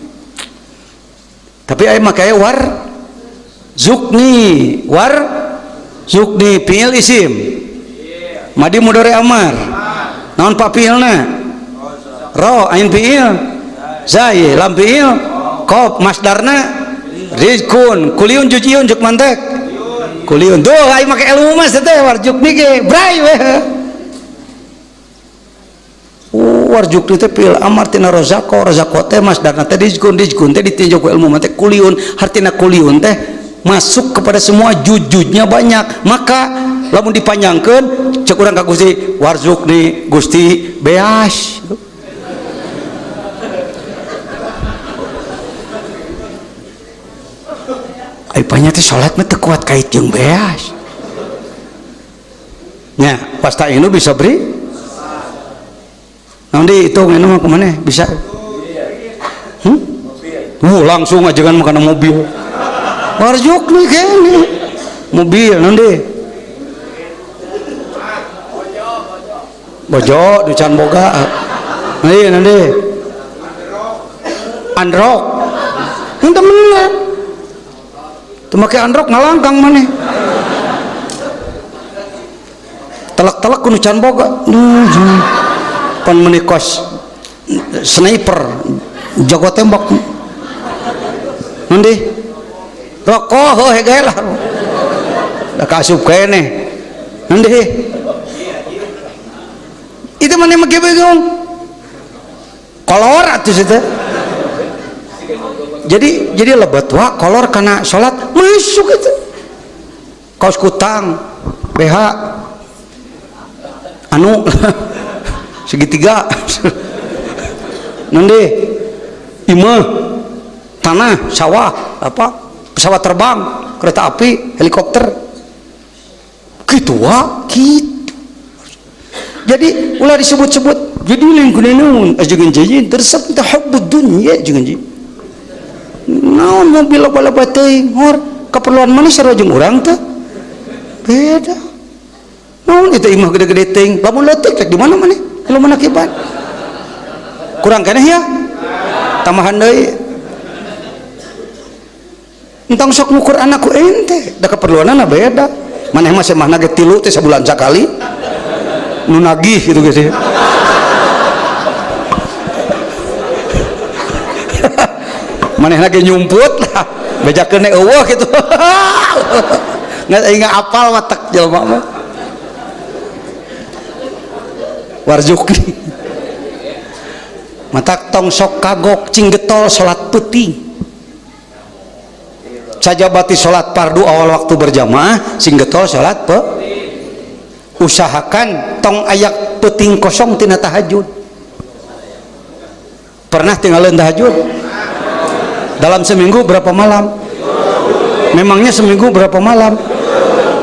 tapi aya make war zukni fiil isim madi mudhari amar naon papilna ro ain fiil zai lam fi'il qaf masdarna rizkun kuliun jujiun juk mantek kuliun tuh ai make ilmu mas teh warjuk nike brai we warjuk teh pil amar tina rozako teh masdarna teh rizkun teh ditinjau ku ilmu mantek kuliun hartina kuliun teh masuk kepada semua jujudnya banyak maka lamun dipanjangkeun cek urang ka Gusti warzukni Gusti beas ai panya teh salat mah teu kuat kait jeung beas nya pasta ini bisa beri nanti hitung ini mah kemana bisa langsung aja kan makan mobil warjuk nih kayaknya mobil nanti bojo ducan boga nanti androk yang temennya tuh make androk ngalangkang mana telak-telak kudu can boga pan menikos sniper jago tembak nanti rokok hege lah dah kasup kene nanti itu mana make bingung kolor atuh situ jadi lebat wa kolor karena sholat masuk itu kaos kutang BH anu segitiga nanti imah tanah sawah apa pesawat terbang kereta api helikopter gitu wa gitu jadi ulah disebut-sebut jadi lingkungan ajeun jajin tersep teh hubbud dunya jeung ji naon mobil bala-bala teuing hor keperluan mana sarua jeung urang teh beda naon itu imah gede-gede teuing lamun leutik rek di mana maneh lu mana kibat kurang keneh ya tambahan deui entang sok ngukur anakku ente da keperluanna beda maneh mah semahna ge 3 teh sabulan sakali nu nagih gitu guys ya maneh lagi nyumput lah bejakeun eueuh gitu nggak ingat apal watak jelema mah warjukni matak tong sok kagok cing getol salat peuting sajabati salat fardu awal waktu berjamaah sing getol salat usahakan tong ayak peuting kosong tina tahajud pernah tinggalin tahajud dalam seminggu berapa malam memangnya seminggu berapa malam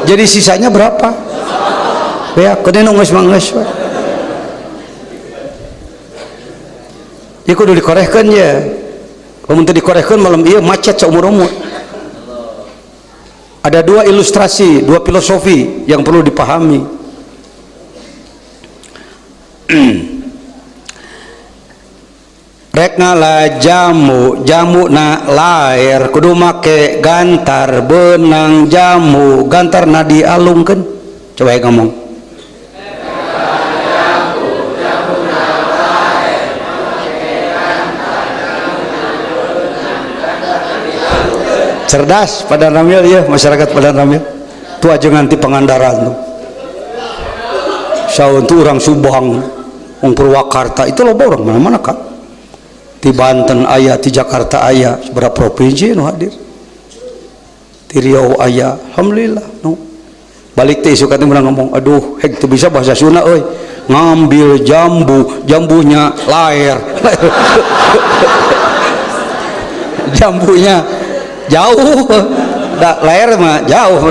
jadi sisanya berapa ya kene nunggus manggeus ya kudu dikorehkeun ya lamun teu dikorehkeun malam ieu macet saumur-umur ada 2 ilustrasi 2 filosofi yang perlu dipahami rek ngala jamu na lair kudu make gantar benang jamu gantar na dialungkeun coba ngomong cerdas pada ramil ya masyarakat pada ramil tu aja nganti pangandaran tuh saun tu orang Subang orang Purwakarta itu loba orang mana-mana kan di Banten aya di Jakarta aya seberapa provinsi nu hadir di Riau aya alhamdulillah no balik teh suka teh ngomong aduh hek teu bisa bahasa Sunda euy ngambil jambunya lair jambunya jauh lair mah jauh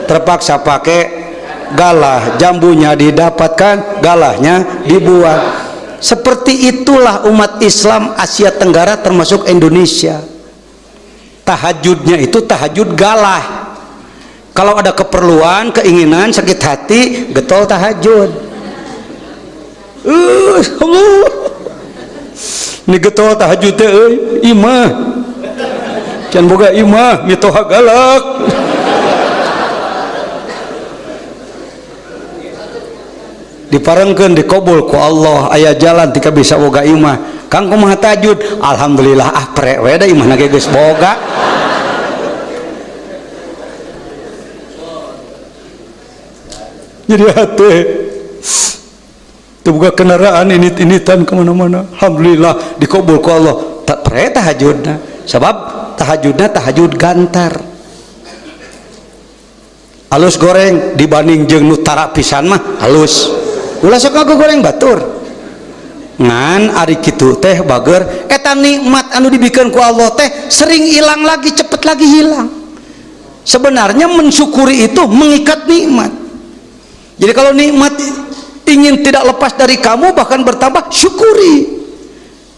terpaksa pakai galah jambunya didapatkan galahnya dibuat seperti itulah umat Islam Asia Tenggara termasuk Indonesia tahajudnya itu tahajud galah kalau ada keperluan keinginan sakit hati getol tahajud ini getol tahajud teh imah can boga imah mitoha galak diparengkeun dikabul ku Allah aya jalan tika bisa boga imah Kang kumaha tahajud? Alhamdulillah prek we da imahna ge geus boga. Jadi hati buka kendaraan init-initan kemana-mana, alhamdulillah dikabul ku Allah. Tak prek tahajudna, sebab tahajudna tahajud gantar. Halus goreng dibanding jeung nu tara pisan mah halus. Ulah sok goreng batur. Ngan ari kitu teh bager eta nikmat anu dibikeun ku Allah teh sering hilang lagi, cepet lagi hilang. Sebenarnya mensyukuri itu mengikat nikmat. Jadi kalau nikmat ingin tidak lepas dari kamu, bahkan bertambah, syukuri.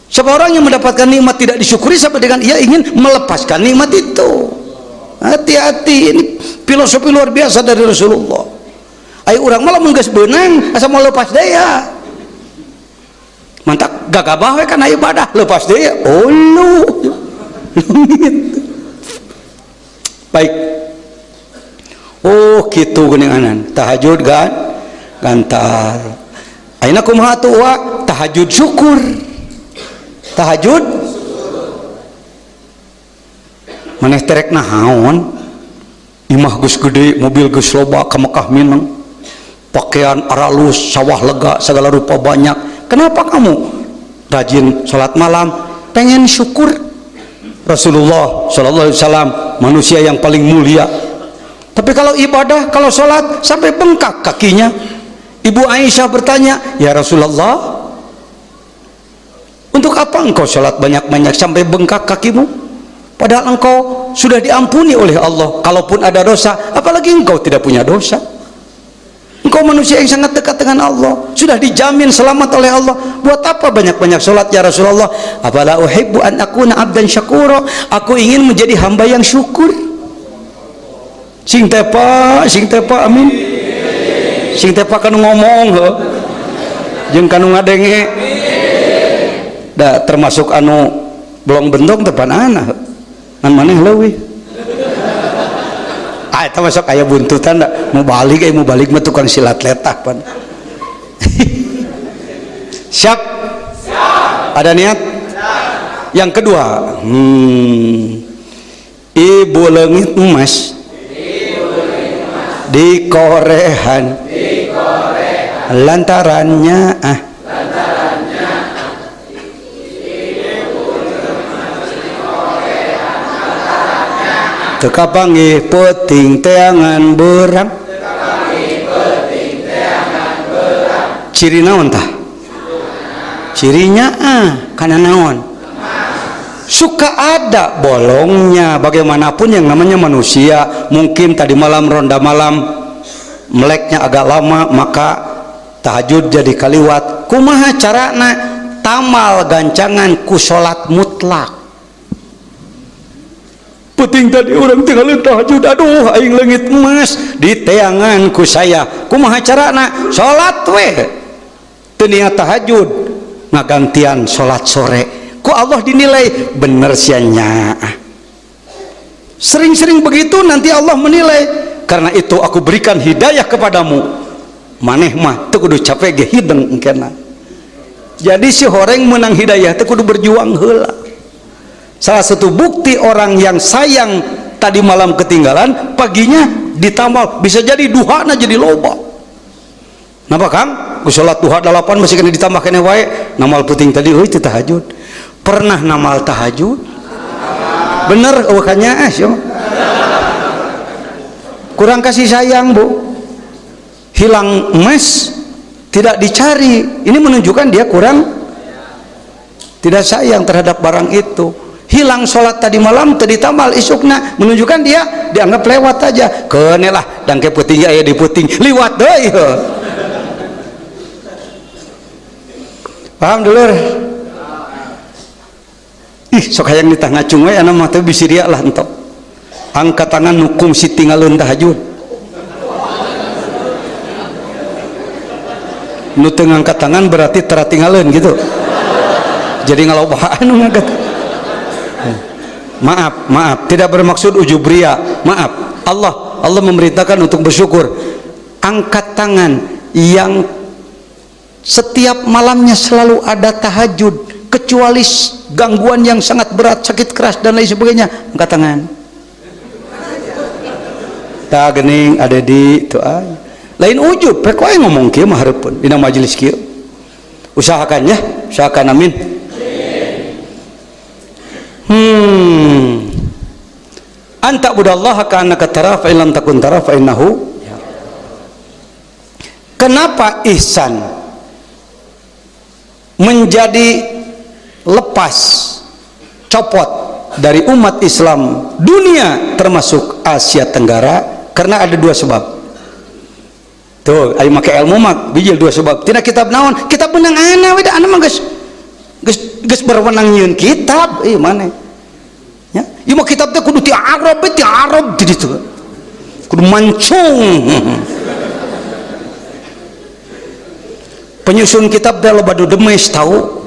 Siapa orang yang mendapatkan nikmat tidak disyukuri sampai dengan ia ingin melepaskan nikmat itu. Hati-hati, ini filosofi luar biasa dari Rasulullah. Ayo orang malah menggas benang asal mau lepas daya. Mantap gagabah we kana ibadah lepas daya. Oh lu. Baik. Oh gitu geuninganan tahajud kan gantar. Ayeuna kumaha tuh wa tahajud syukur. Tahajud maneh terek naon? Imah geus gede, mobil geus loba, ka Mekah Minang. Pakaian aralus, sawah lega, segala rupa banyak. Kenapa kamu rajin salat malam? Pengen syukur. Rasulullah sallallahu alaihi wasallam manusia yang paling mulia. Tapi kalau ibadah, kalau sholat sampai bengkak kakinya. Ibu Aisyah bertanya, ya Rasulullah, untuk apa engkau sholat banyak-banyak sampai bengkak kakimu? Padahal engkau sudah diampuni oleh Allah. Kalaupun ada dosa, apalagi engkau tidak punya dosa. Engkau manusia yang sangat dekat dengan Allah, sudah dijamin selamat oleh Allah. Buat apa banyak-banyak sholat ya Rasulullah? Afala uhibbu an akuna abdan syakura. Aku ingin menjadi hamba yang syukur. Sing tepa amin. Sing tepa kanu ngomong he. Jeung kanu ngadenge. Da termasuk anu belum bentuk tepanana. Ngan maneh leuwih. Ah eta masuk aya buntutan da mau balik mah tukang silat letah pan. Siap? Siap. Ada niat? Siap. Yang kedua, ibu leungit emas dikorehan lantarannya teka panggih peuting teangan beurang ciri naon tah cirinya kana naon suka ada bolongnya. Bagaimanapun yang namanya manusia, mungkin tadi malam ronda malam meleknya agak lama, maka tahajud jadi kaliwat. Kumaha carana tamal gancangan ku salat mutlak. Penting tadi orang tinggalin tahajud, aduh aing leungit emas diteangan ku saya. Kumaha carana salat we teu niat tahajud ngagantian salat sore. Ku Allah dinilai bener sianya. Sering-sering begitu nanti Allah menilai. Karena itu aku berikan hidayah kepadamu. Maneh mah teu kudu capek ge hideung engkena. Jadi si horeng menang hidayah teu kudu berjuang heula. Salah satu bukti orang yang sayang tadi malam ketinggalan, paginya ditambah, bisa jadi duhana jadi loba. Napa Kang? Ku salat duha 8 masih kena ditambah kene wae. Namal puting tadi euy teu tahajud. Pernah namal tahajud? Bener wakanya kurang kasih sayang bu, hilang emas tidak dicari, ini menunjukkan dia kurang tidak sayang terhadap barang itu. Hilang sholat tadi malam tadi tamal isukna, menunjukkan dia dianggap lewat aja. Kenelah dan ke puting aya di puting liwat deui. Paham dulur? Ih sok hayang ditah ngacung we ana mah teh bisi ria lah entok. Angkat tangan hukum si tinggalun tahajud. Nu teu ngangkat tangan berarti tara tinggalun gitu. Jadi ngalobaan nu ngangkat. Maaf, tidak bermaksud ujubria. Maaf. Allah memerintahkan untuk bersyukur. Angkat tangan yang setiap malamnya selalu ada tahajud. kecuali gangguan yang sangat berat, sakit keras dan lain sebagainya, angkat tangan. Tak gening ada di itu aja. Lain ujub, pek wae ngomong kieu mah hareupeun dina majelis kieu. Usahakan ya, usahakan amin. Anta budallaha ka'annaka tara fa illam takun tara fa innahu. Kenapa ihsan menjadi lepas, copot dari umat Islam dunia termasuk Asia Tenggara? Karena ada dua sebab. Tuh, ayo make ilmu mak bijil dua sebab. Tina kitab naon? Kitab menang ana we da ana mah geus berwenang nyieun kitab. Mana? Ya, ieu mah kitab teh kudu ti Arab di ditu. Kudu mancung. Penyusun kitab teh loba demes tahu.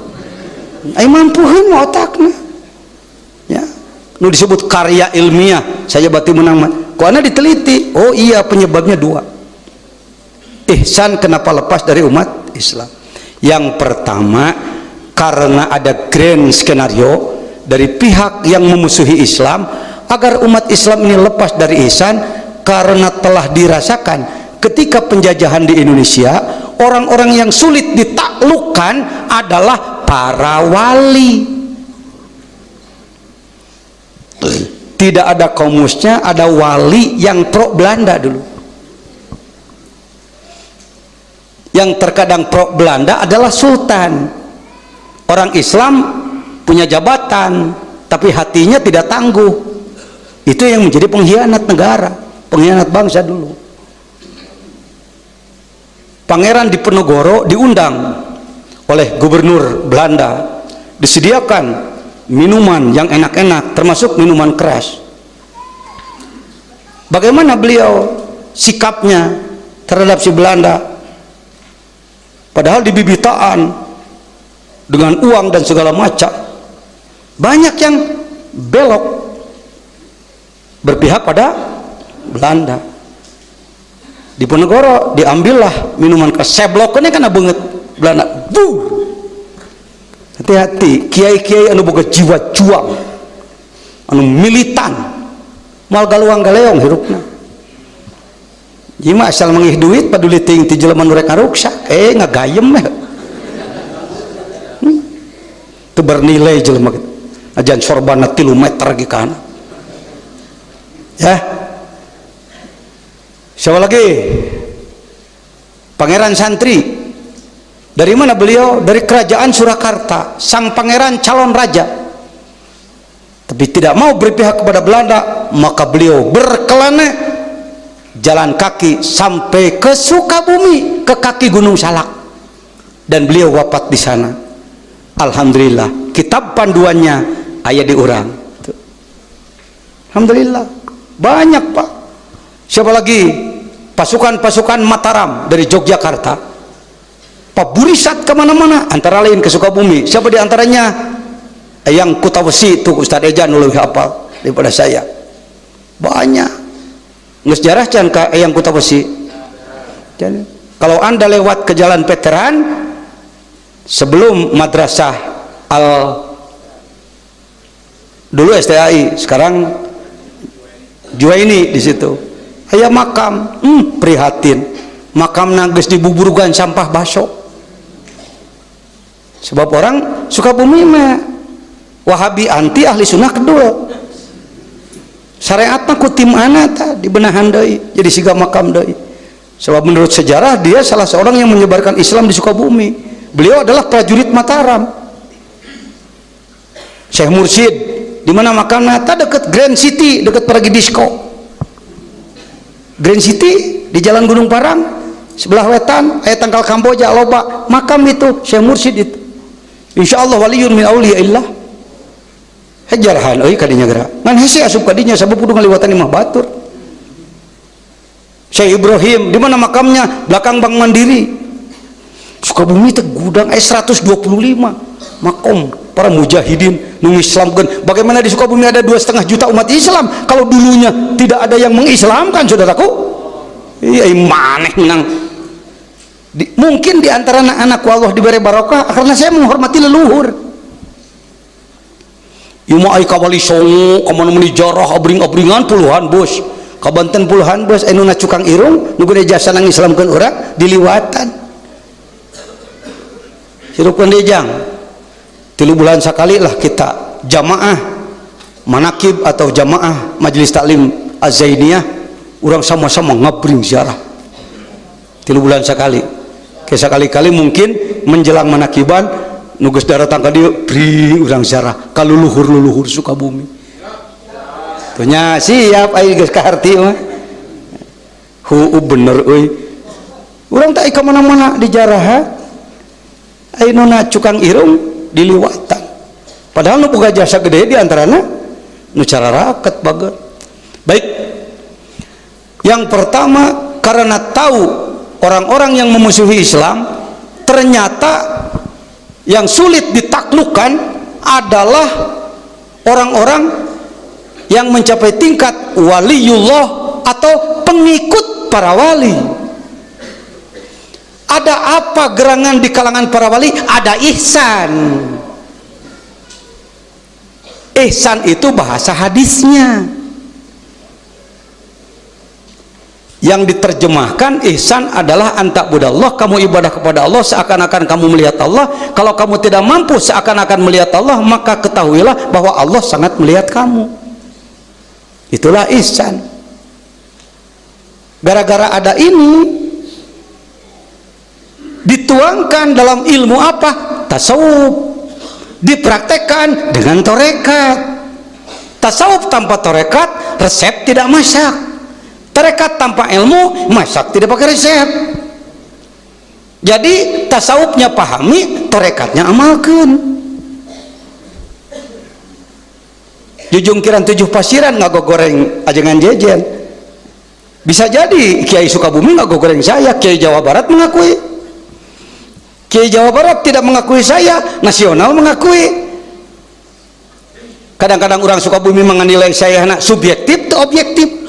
Ai mampuheun otakna. Ya, nu disebut karya ilmiah saja berarti menang mah. Karena diteliti, oh iya penyebabnya dua. Ihsan kenapa lepas dari umat Islam? Yang pertama, karena ada grand skenario dari pihak yang memusuhi Islam agar umat Islam ini lepas dari ihsan, karena telah dirasakan ketika penjajahan di Indonesia, orang-orang yang sulit ditaklukkan adalah para wali. Tidak ada kaum musnya, ada wali yang pro Belanda dulu. Yang terkadang pro Belanda adalah sultan. Orang Islam punya jabatan, tapi hatinya tidak tangguh. Itu yang menjadi pengkhianat negara, pengkhianat bangsa dulu. Pangeran Diponegoro diundang oleh gubernur Belanda, disediakan minuman yang enak-enak, termasuk minuman keras. Bagaimana beliau sikapnya terhadap si Belanda? Padahal dibibitaan dengan uang dan segala macam. Banyak yang belok berpihak pada Belanda. Diponegoro diambillah minuman keras. Sebloknya kan banget Belanda. Hati-hati, kiai-kiai anu boga jiwa juang, anu militan, mal galuang galeong hirupna. Jima asal mengih duit paduli ting ti jelema nu rek ngaruksak, ngagayem mah. Teu bernilai jelema kitu. Ajan sorbana 3 meter ge kana. Ya. Siapa lagi? Pangeran Santri. Dari mana beliau? Dari kerajaan Surakarta, sang pangeran calon raja. Tapi tidak mau berpihak kepada Belanda, maka beliau berkelana jalan kaki sampai ke Sukabumi, ke kaki Gunung Salak, dan beliau wafat di sana. Alhamdulillah, kitab panduannya ayat diurang. Alhamdulillah, banyak Pak. Siapa lagi? Pasukan-pasukan Mataram dari Yogyakarta. Pak burisat kemana-mana, antara lain ke Sukabumi. Siapa diantaranya? Yang Kutawesi itu Ustaz Ejan lebih hafal daripada saya. Banyak. Nges jarah can ka yang Kutawesi. Jadi, kalau anda lewat ke Jalan Veteran sebelum madrasah dulu STAI, sekarang Juwaini di situ. Aya makam, prihatin. Makam nangis dibuburkan sampah baso. Sebab orang Sukabumi mah Wahabi anti, ahli sunnah kedua. Syariatna ku tim ana ta dibenahan deui, jadi siga makam deui. Sebab menurut sejarah dia salah seorang yang menyebarkan Islam di Sukabumi. Beliau adalah prajurit Mataram. Syekh Mursyid, di mana makamnya? Ta dekat Grand City, dekat pergi disco. Grand City di Jalan Gunung Parang, sebelah wetan aya tangkal Kamboja loba makam itu Syekh Mursyid itu. Insyaallah waliyun min auliyaillah. Hajarhan euy kadinya geura. Ngan hese asup kadinya sabab kudu ngaliwatan imah batur. Syekh Ibrahim, di mana makamnya? Belakang Bank Mandiri. Sukabumi teh gudang 125 makom para mujahidin nu Islamkeun. Bagaimana di Sukabumi ada 2,5 juta umat Islam kalau dulunya tidak ada yang mengislamkan, saudaraku? Iya, maneh menang. Mungkin di antara anak-anakku Allah diberi barokah karena saya menghormati leluhur. ieu mah ai ka Wali Songo ka mana meni jarah abring-abringan puluhan bos ka Banten puluhan bos anu na cukang irung nu geuning jasa nang islamkeun urang diliwatan hirupkeun deui jang 3 bulan sekali lah kita jamaah manakib atau jamaah majelis taklim Az-Zainiyah urang sama-sama ngabring ziarah 3 bulan sekali ke sekali-kali mungkin menjelang manakiban nugas datang ka dieu bring urang ziarah ka luluhur Sukabumi tuhnya siap aya geus kaharti mah bener euy urang teh ka mana-mana di jaraha ayeuna cukang irung diliwatan padahal nu boga jasa gede di antarana nu cara raket baget baik yang pertama karena tahu orang-orang yang memusuhi Islam ternyata yang sulit ditaklukkan adalah orang-orang yang mencapai tingkat waliullah atau pengikut para wali. Ada apa gerangan di kalangan para wali? Ada ihsan. Ihsan itu bahasa hadisnya yang diterjemahkan ihsan adalah antakbudallah, kamu ibadah kepada Allah seakan-akan kamu melihat Allah. Kalau kamu tidak mampu seakan-akan melihat Allah, maka ketahuilah bahwa Allah sangat melihat kamu. Itulah ihsan. Gara-gara ada ini dituangkan dalam ilmu apa? Tasawuf. Dipraktekkan dengan torekat. Tasawuf tanpa torekat, resep tidak masak. Tarekat tanpa ilmu, masak tidak pakai resep. Jadi tasawufnya pahami, tarekatnya amalkan. Jujungkiran 7 pasiran nggak goreng ajengan jejen. Bisa jadi Kiai Sukabumi nggak goreng saya, Kiai Jawa Barat mengakui. Kiai Jawa Barat tidak mengakui saya, nasional mengakui. Kadang-kadang orang Sukabumi menganilai saya anak subjektif atau objektif.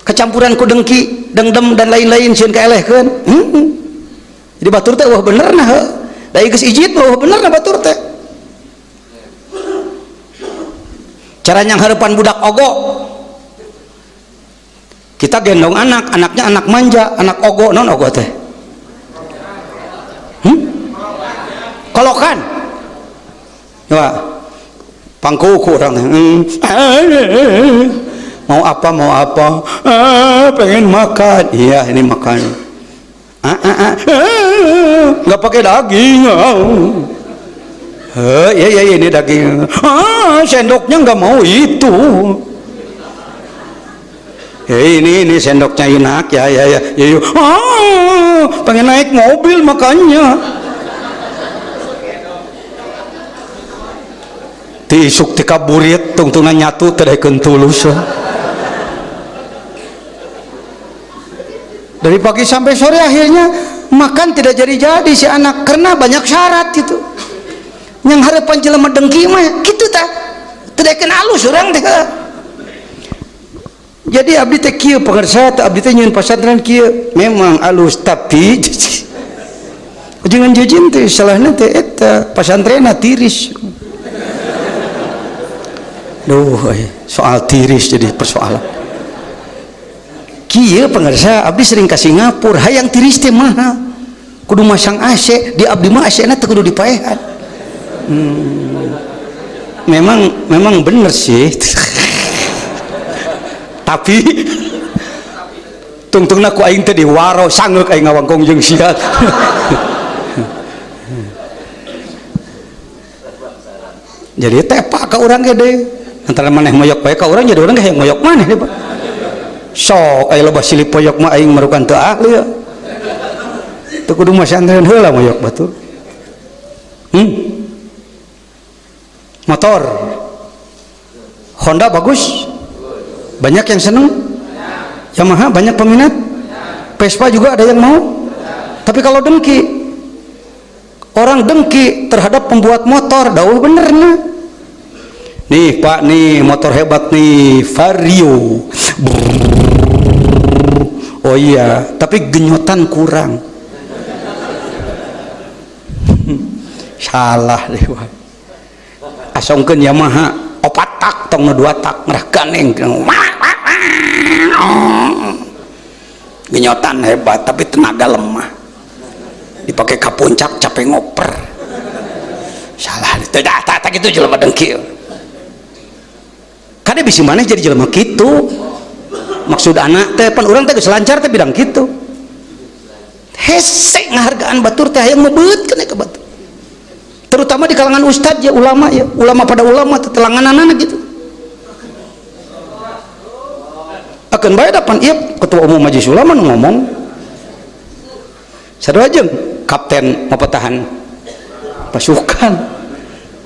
Kecampuran ku dengki, dengdem dan lain-lain sieun kaelehkeun. Jadi batur teh wah bener nah heuh. Da geus ijit wah bener nah batur teh. Cara nyang hareupan budak ogo. Kita gendong anak, anaknya anak manja, anak ogo, naon ogo teh? Kolokan. Ya. Pangkuku urang teh. Mau apa pengen makan. Iya ini makan. Nggak pakai daging. Iya ini daging. Sendoknya nggak mau itu. Ini sendoknya enak ya. Pengen naik mobil makanya. Tisuk tikaburit tungtungan nyatu terdekeun tulus. Dari pagi sampai sore akhirnya makan tidak jadi-jadi si anak karena banyak syarat itu. Yang harapan jelema dengki mah kitu tah. Teu daekeun alus urang teh. Jadi abdi teh kieu pengersa teh abdi teh nyieun pasantren kieu memang alus tapi jangan jejin teh salahna teh eta pasantrenna tiris. Duh, soal tiris jadi persoalan. Kieu pengersa abdi sering ka Singapura hayang tiris teh mahal kudu masang AC di abdi mah AC na teu kudu dipaehan. Memang bener sih. Tapi tungtungna ku aing teh di waro sangeuk aing ngawangkong jeung sia. Jadi tepak ka urang ge deui antara maneh moyok bae ka urang jadi urang ge hayang moyok maneh deui Pak. Sok aya loba silih poyok mah aing marukan teu ahli ya. Teu kudu masantren heula moyok batur. Motor Honda bagus. Banyak yang seneng. Yamaha banyak peminat. Vespa juga ada yang mau. Tapi kalau dengki, orang dengki terhadap pembuat motor, dawuh bener nah. Nih Pak, nih motor hebat nih, Vario. Oh iya, tapi genyotan kurang. Salah deh. Asongkeun Yamaha tong nu 2 tak ngarah ganeng genyotan hebat tapi tenaga lemah, dipakai ka puncak capek ngoper, salah tidak tak gitu jelema dengki kada bisi maneh jadi jelema kitu. Maksud anak teh pan urang teh geus lancar teh bidang kitu, hese ngahargaan batur teh hayang mebeutkeun ka batur, terutama di kalangan ustad ya, ulama ya, ulama pada ulama teh telanganana gitu. Akan bae dapan ieu ketua umum majelis ulama nu ngomong sarua jeung kapten mapetahan pasukan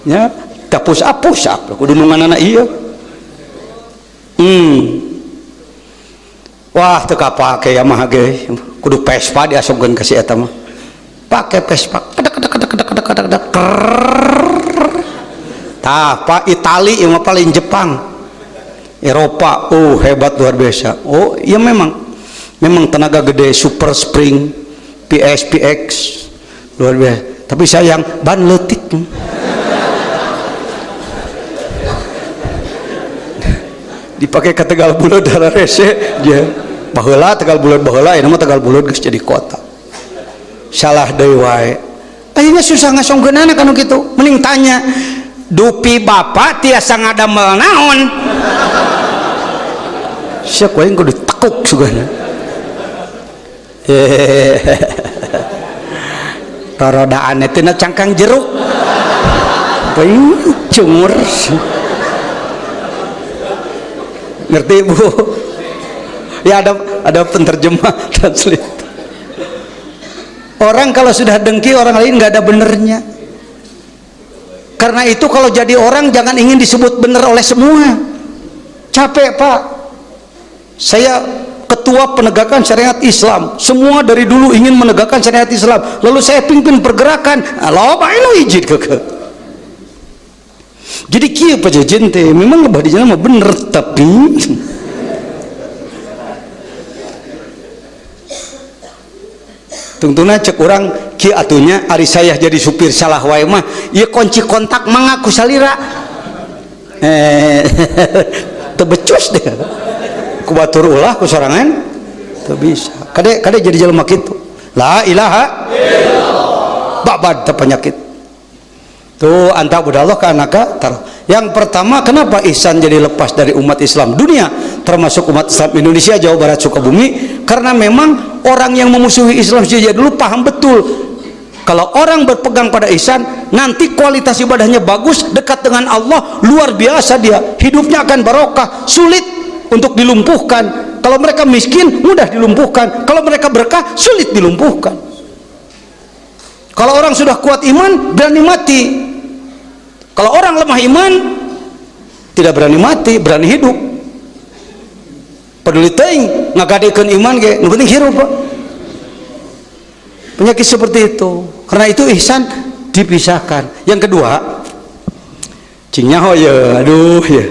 nya tapus-apus kudu nunganana ieu. Wah teu kapake ya mah ge kudu Vespa diasupkeun ka si eta mah, pake Vespa tah pa Itali ieu mah paling Jepang Eropa, hebat luar biasa. Iya memang tenaga gede, super spring, PX luar biasa. Tapi sayang ban leutik. Dipakai ke Tegal Buleud darah rese, dia baheula Tegal Buleud baheula, ini mah Tegal Buleud geus jadi kota. Salah deui wae. Ayeuna susah ngasongkeunana kana kitu. Mending tanya, dupi bapak tiasa ngadamel naon? Siap wae kudu tekuk sugana. Tarodaan teh cangkang jeruk. Paling cungur. Ngerti Bu? Ya ada penterjemah translate. Orang kalau sudah dengki orang lain nggak ada benernya. Karena itu kalau jadi orang jangan ingin disebut benar oleh semua. Capek Pak. Saya ketua penegakan syariat Islam, semua dari dulu ingin menegakkan syariat Islam, lalu saya pimpin pergerakan loba anu hiji keke. Jadi kieu pajejen teh memang lebah di jalan mah bener, tapi tungtuna cek orang kieu atunya ari saya jadi supir salah wae mah ieu kunci kontak mengaku salira teu becus deh ku batur ulah ku sorangan teu bisa kade jadi jelema kitu la ilaha illallah babad teu penyakit tuh anta budallah ka anaka taruh. Yang pertama, kenapa ihsan jadi lepas dari umat Islam dunia termasuk umat Islam Indonesia, Jawa Barat, Sukabumi? Karena memang orang yang memusuhi Islam sejak dulu paham betul kalau orang berpegang pada ihsan nanti kualitas ibadahnya bagus, dekat dengan Allah, luar biasa, dia hidupnya akan barokah, sulit untuk dilumpuhkan. Kalau mereka miskin mudah dilumpuhkan, kalau mereka berkah sulit dilumpuhkan. Kalau orang sudah kuat iman berani mati, kalau orang lemah iman tidak berani mati, berani hidup. Peduli teuing ngagadekeun iman ge, nu penting hirup Pak. Penyakit seperti itu. Karena itu ihsan dipisahkan. Yang kedua, cing nyaho ya, aduh ya.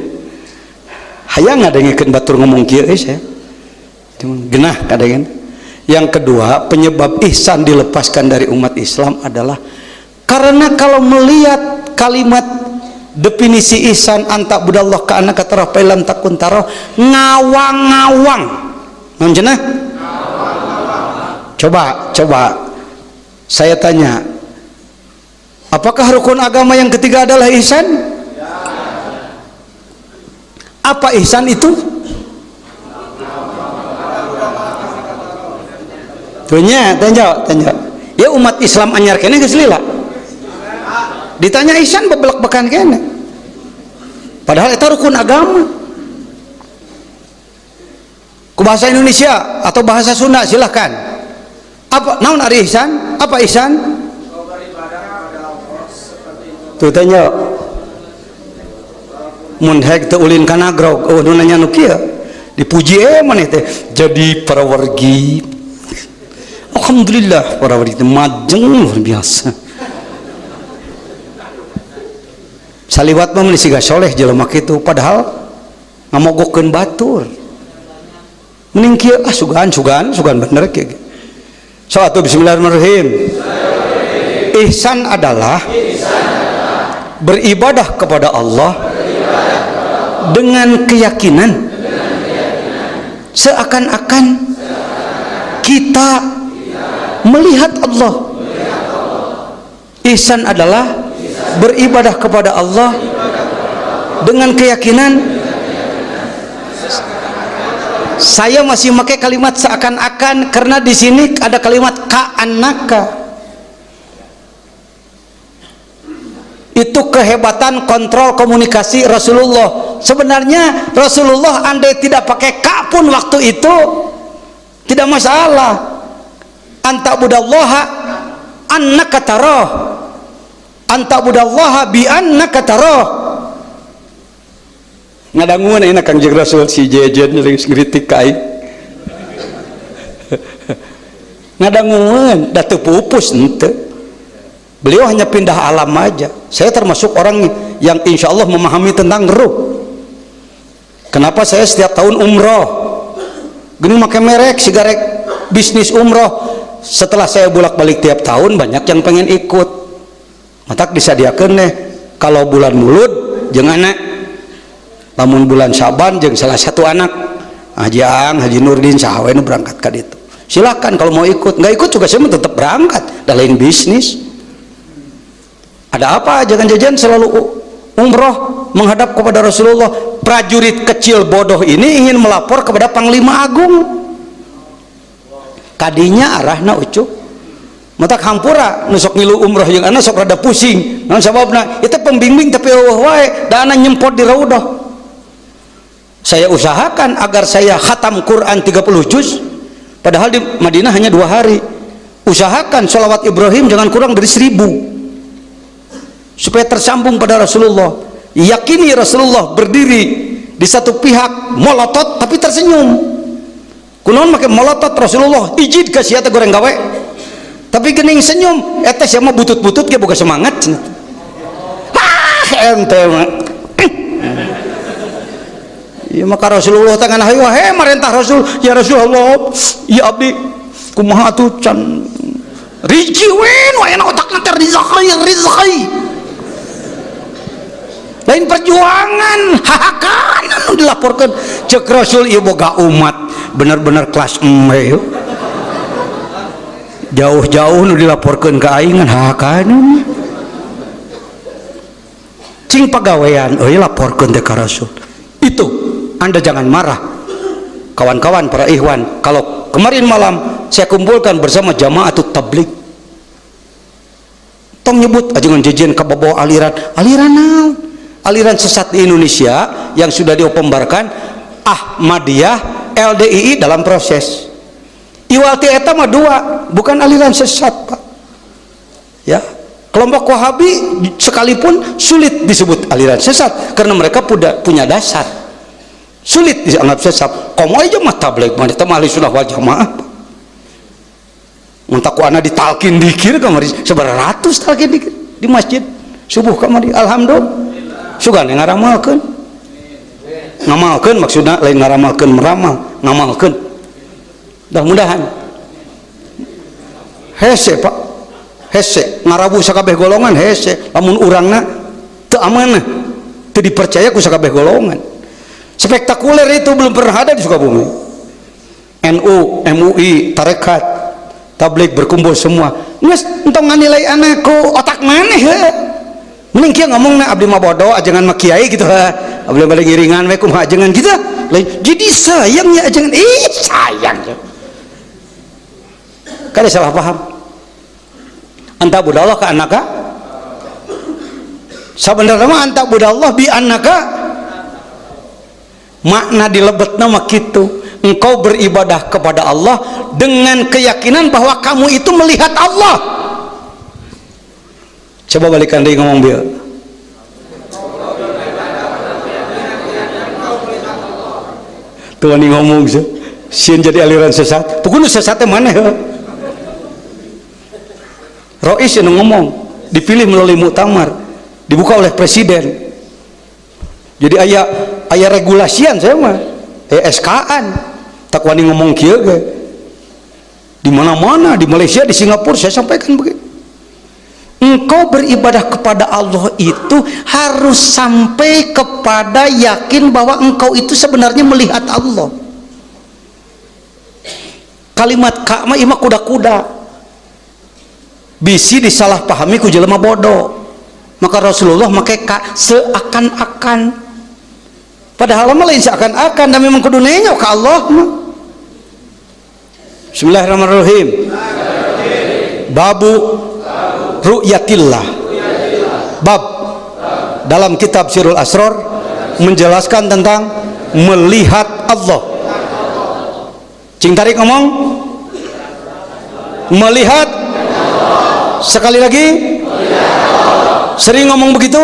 Hayang ngadengikeun batur ngomong kieu saya. Genah kadengen. Yang kedua, penyebab ihsan dilepaskan dari umat Islam adalah karena kalau melihat kalimat definisi ihsan anta budallah ka annaka tarah fa lam takun tarah ngawang-ngawang. Naon cenah? Coba saya tanya, apakah rukun agama yang ketiga adalah ihsan? Apa ihsan itu? Tanya. Ya umat Islam anyar kene geus lila. Ditanya ihsan bebelak-bekan kene. Padahal itu rukun agama. Ku bahasa Indonesia atau bahasa Sunda silahkan. Apa naon ari ihsan? Apa ihsan? Tuh tanya. Mun hek teu ulin kana grog, nu nanya nu kieu. Dipuji maneh teh jadi para wargi. Alhamdulillah para wargi majeng luar biasa. Saliwat mah meuli siga soleh jelema kitu, padahal ngamogokeun batur. Mending kieu sugan bener kieu. So atuh bismillahirrahmanirrahim. Ihsan adalah beribadah kepada Allah dengan keyakinan seakan-akan kita melihat Allah. Ihsan adalah beribadah kepada Allah dengan keyakinan. Saya masih pakai kalimat seakan-akan karena di sini ada kalimat ka'annaka. Itu kehebatan kontrol komunikasi Rasulullah. Sebenarnya Rasulullah andai tidak pakai ka pun waktu itu tidak masalah. Anta'budallaha annaka tarah, anta'budallaha bi annaka tarah. Ngadanguan enak Kangjeng Rasul si jejen geus ngritik ka aing. Ngadanguan da teu pupus henteu. Beliau hanya pindah alam aja. Saya termasuk orang yang insya Allah memahami tentang ruh. Kenapa saya setiap tahun umroh gini pakai merek sigarek bisnis umroh. Setelah saya bolak-balik tiap tahun, banyak yang pengen ikut. Matak disadiakeun nih kalau bulan Mulud jeung anak, lamun bulan Syaban jeung salah satu anak Haji Nurdin sahawe nu berangkat ka ditu. Silakan kalau mau ikut. Nggak ikut juga saya tetap berangkat, da lain bisnis. Ada apa? Jangan jajan selalu umroh menghadap kepada Rasulullah. Prajurit kecil bodoh ini ingin melapor kepada Panglima Agung. Kadinya arahna ucuk. Matak hampura nusok ngilu umroh yang anak sok rada pusing. Naon sababna? Itu pembimbing tapi eueuh wae da anak nyempot di raudhah. Saya usahakan agar saya khatam Quran 30 juz. Padahal di Madinah hanya 2 hari. Usahakan sholawat Ibrahim jangan kurang dari 1000. Supaya tersambung pada Rasulullah. Yakini Rasulullah berdiri di satu pihak molotot tapi tersenyum. Kunaon make molotot Rasulullah ijid ka sia teh goreng gawe. Tapi geuning senyum eta sia mah butut-butut ge boga semangat. Ente mah. Ieu maka Rasulullah teh nganah hayu he marentah Rasul, ya Rasulullah, ya abdi kumaha atuh can rijiwin wae na otakna teh rizqi. Lain perjuangan hahakan anu dilaporkan cek Rasul ieu boga umat bener-bener kelas emwe jauh-jauh nu dilaporkan ke aing hahakan cing pagawean euy laporkeun teh ka Rasul. Itu Anda jangan marah kawan-kawan para ikhwan kalau kemarin malam saya kumpulkan bersama jamaatut tabligh tong nyebut ajengan jejen ka babawa aliran naon aliran sesat di Indonesia yang sudah diopembarkan Ahmadiyah, LDII dalam proses. Iwalti eta mah 2, bukan aliran sesat, Pak. Ya, kelompok Wahabi sekalipun sulit disebut aliran sesat karena mereka punya dasar. Sulit dianggap sesat. Komo aja mah tabligh mah eta mah ahli sunnah wal jamaah. Mun taku ana ditalkin dikir kamari sabaratus talkin dikir di masjid subuh kamari alhamdulillah. Sugan yang ngaramalkeun ngamalkeun maksudna lain ngaramalkeun meramal ngamalkeun mudah-mudahan hese Pak hese ngarabu sakabeh golongan hese lamun urangna teu amanah teu dipercaya ku sakabeh golongan spektakuler itu belum pernah ada di Sukabumi. NU, MUI, tarekat tabligh berkumpul semua geus entong nganilai anakku otak maneh mending kia ngomongna abdi mah bodoh ajengan mah kiai gitu abdi balik iringan we kumaha ajengan gitu lain jadi sayangnya ajengan sayang kada salah paham anta budallah ka annaka sabenerna mah anta budallah bi annaka makna dilebetna mah kitu engkau beribadah kepada Allah dengan keyakinan bahwa kamu itu melihat Allah. Coba balikan dia ngomong biar tuan ini ngomong sih jadi aliran sesat pokoknya sesatnya mana ya Rois yang ngomong dipilih melalui muktamar dibuka oleh presiden jadi ayah regulasian saya mah SK-an tak wani ngomong kieu ge di mana-mana di Malaysia di Singapura saya sampaikan begitu engkau beribadah kepada Allah itu harus sampai kepada yakin bahwa engkau itu sebenarnya melihat Allah. Kalimat ka mah imah kuda-kuda bisi disalahpahami ku jelema bodoh, maka Rasulullah make ka seakan-akan, padahal mah lain seakan-akan dan memang kudu nengok ka Allah mah. Bismillahirrahmanirrahim. Babu ru'yatillah. Bab dalam kitab Sirul Asrar menjelaskan tentang melihat Allah. Cing tarik ngomong melihat. Sekali lagi sering ngomong begitu?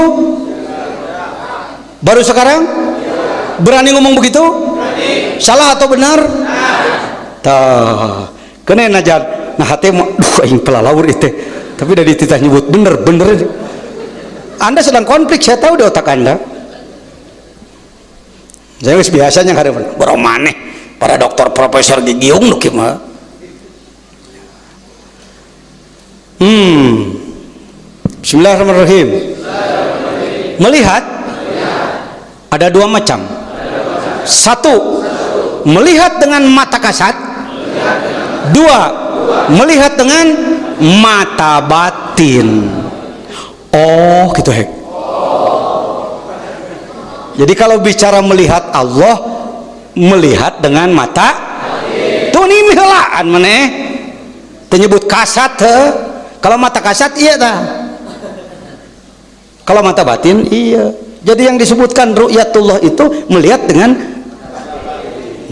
Baru sekarang berani ngomong begitu? Salah atau benar? Tah kena najar nah hati mau aing pelalawur itu, tapi dari titah nyebut bener Anda sedang konflik, saya tahu di otak Anda. Saya biasanya kada Beromane para dokter profesor gigiung nu kieu mah. Bismillahirrahmanirrahim. Melihat ada dua macam. Satu, melihat dengan mata kasat. Dua, melihat dengan mata batin. Oh gitu hek. Jadi kalau bicara melihat Allah, melihat dengan mata tuh ini mihelaan maneh menyebut kasat he. Kalau mata kasat iya dah, kalau mata batin iya. Jadi yang disebutkan ru'yatullah itu melihat dengan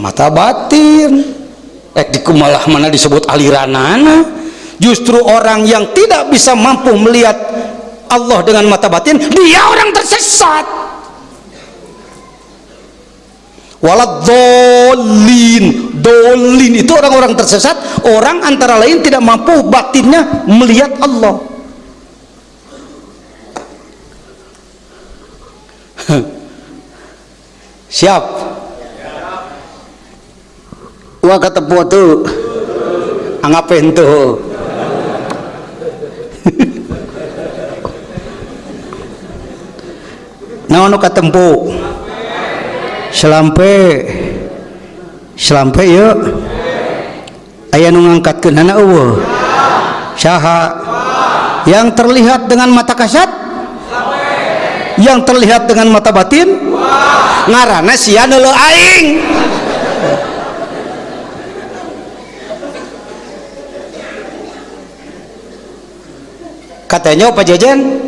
mata batin. Dikumalah mana disebut aliranana. Justru orang yang tidak bisa mampu melihat Allah dengan mata batin, dia orang tersesat. Waladolin, dolin itu orang-orang tersesat, orang antara lain tidak mampu batinnya melihat Allah. Siap? Wah kata tuh anggapin tuh. Nah anu katempu selampe yuk aya nu ngangkatkeunana eueuh saha yang terlihat dengan mata kasat, yang terlihat dengan mata batin, ngaranna sia neuleuh aing. Katanya Pak Jajan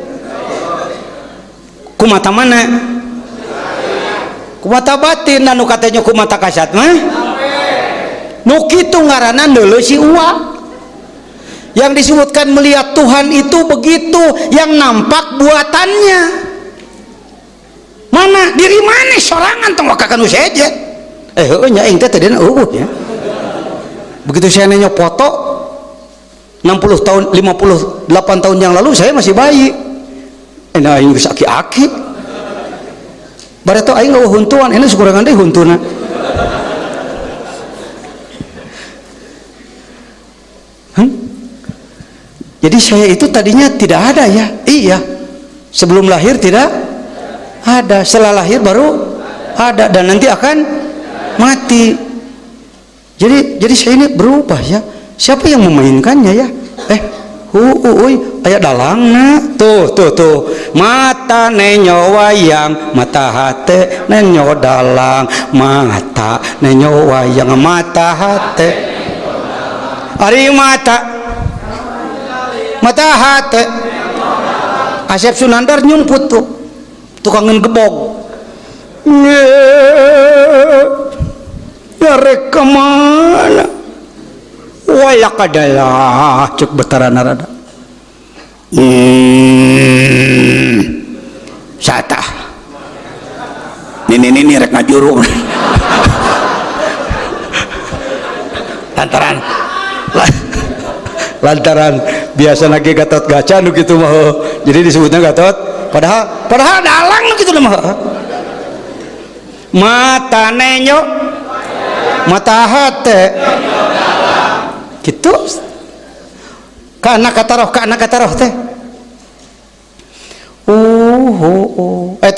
ku mata mana? Ku mata batin. Anu katanya ku mata kasat mah nu kitu ngaranna neuleuh si uwa. Yang disebutkan melihat Tuhan itu begitu, yang nampak buatannya. Mana diri mana sorangan tong wakakan usejet. Nya aing teh tadi ya. Begitu saya nanya foto 60 tahun 58 tahun yang lalu saya masih bayi. Nah aing geus aki-aki. Bareto aing eueuh huntuan, ini sekurangan deui huntuna. Jadi saya itu tadinya tidak ada ya. Iya. Sebelum lahir tidak ada, setelah lahir baru ada dan nanti akan mati. Jadi saya ini berubah ya. Siapa yang memainkannya ya? Aya dalangna tuh mata nenyo wayang, mata hate nenyo dalang, mata nenyo wayang, mata hate ari mata hate. Asep Sunandar nyumput tuh tukangan gebog nyarek kemana wayak adalah cek betarana rada satah ini rek ngajuru lantaran biasa lagi Gatot Gaca nu kitu mah jadi disebutnya Gatot padahal dalang nu kitu mah mata nenyo mata hate gitu kana kata roh teh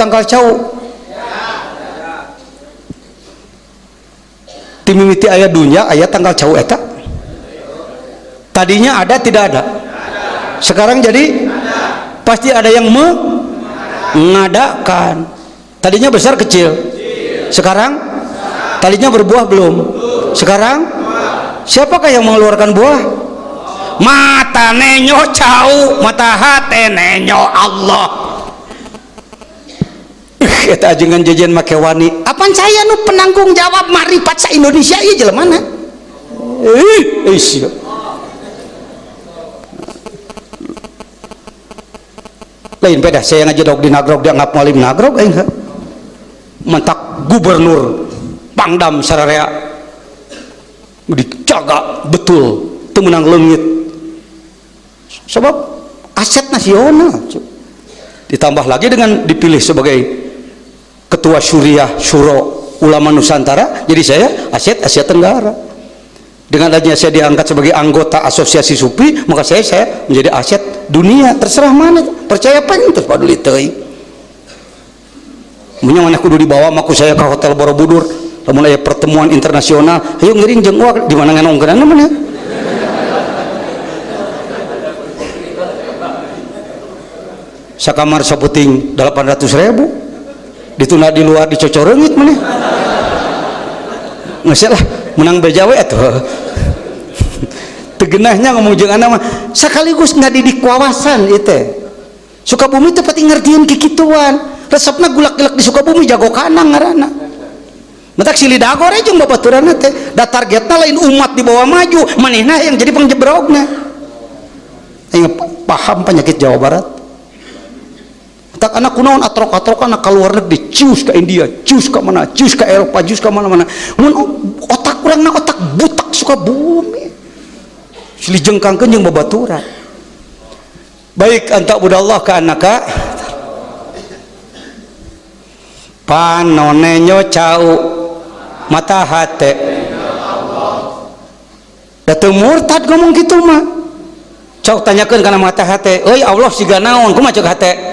Tanggal cau timimiti aya dunya aya tanggal cau eta tadinya ada tidak ada sekarang jadi pasti ada yang mengadakan tadinya besar kecil sekarang tadinya berbuah belum sekarang siapakah yang mengeluarkan buah mata nenyo cau mata hati nenyo Allah kita ajengan jajan make wani apaan saya nu penanggung jawab marifat sa Indonesia ieu jelemana lain beda saya ngajedog di nagrog dia ngap malim nagrog mentak gubernur Pangdam sararea dijaga betul teu meunang leungit sebab aset nasional ditambah lagi dengan dipilih sebagai ketua Syuriah Syuro Ulama Nusantara jadi saya aset Asia Tenggara dengan adanya saya diangkat sebagai anggota asosiasi Sufi maka saya menjadi aset dunia terserah mana percaya apa itu paduli teuing munya mana kudu dibawa maku saya ke Hotel Borobudur lamun aya pertemuan internasional ayo ngiring jeung di mana nganongkeunna mana sakamar saputing 800.000 ditunda di luar dicocoreungit mana nggak lah menang bejawe atuh tegenahnya ngomong jeung anak mah sekaligus ngadi di kawasan itu Sukabumi teh pati ngertieun kikituan resepna gulak-gulak di Sukabumi jago kanang ngaranna mentak Silidagor jeung babaturanna teh da targetna lain umat dibawa maju manehna yang jadi pangjebrogna paham penyakit Jawa Barat tak anak kunaon atrok-atrok anak keluar negeri cius ke India cius ke mana cius ke Eropa cius ke mana-mana mun otak urangna otak butak Sukabumi silih jengkangkeun jeung babaturan baik anta budallah ka anaka panonenyo cau mata hate da teu murtad ngomong kitu mah cau tanyakeun kana mata hate euy Allah siga naon kumaha ceuk hate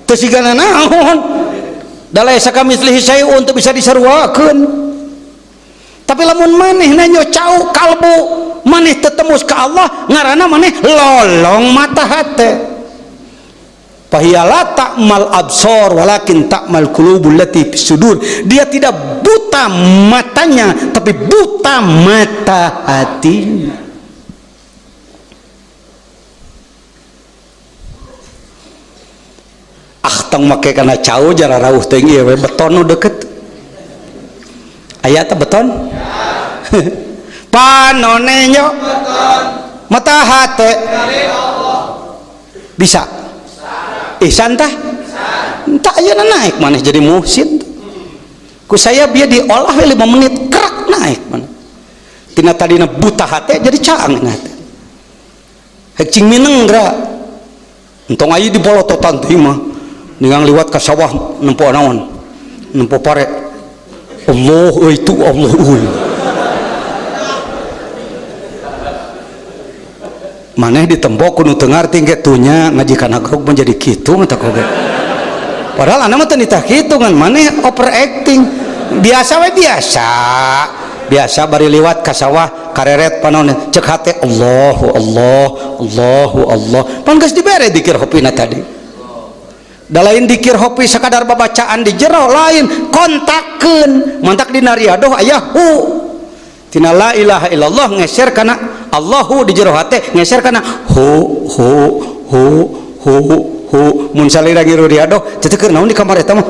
teu sigana naon dalaisa kamitslihi syai'un teu bisa disaruakeun tapi lamun maneh nanyo cau kalbu maneh teu tembus ka Allah ngaranna maneh lolong mata hate fahiya ta'mal absor walakin ta'mal qulubul lati fis sudur dia tidak buta matanya tapi buta mata hatinya tong make kana cau jara rauh teuing ieu we beton nu deukeut aya teh beton panonenyo beton mata hate bisa ihsan tah entah ayeuna naik maneh jadi muhsin ku saya bieu diolah we 5 menit kerak naik maneh tina tadina buta hate jadi caang hate hek cing mineng gra entong aya di bolototan teh mah ningang liwat ka sawah nempo naon nempo pare Allah itu Allah maneh ditembok kudu teu ngarti ge tunya ngaji kana grog menjadi kitu mata koge padahal anak mah teu nitah kitu ngan maneh overacting biasa we biasa bari liwat ka sawah kareret panaon cek hate Allahu Allah pan geus dibere dikir hopina tadi da lain dikir hopi sakadar babacaan di jero lain kontakkeun mantak dina riadoh aya hu tina la ilaha illallah ngeser kana Allahu di jero hate ngeser kana hu mun salira ngiru riadoh teu keur naon di kamar eta mah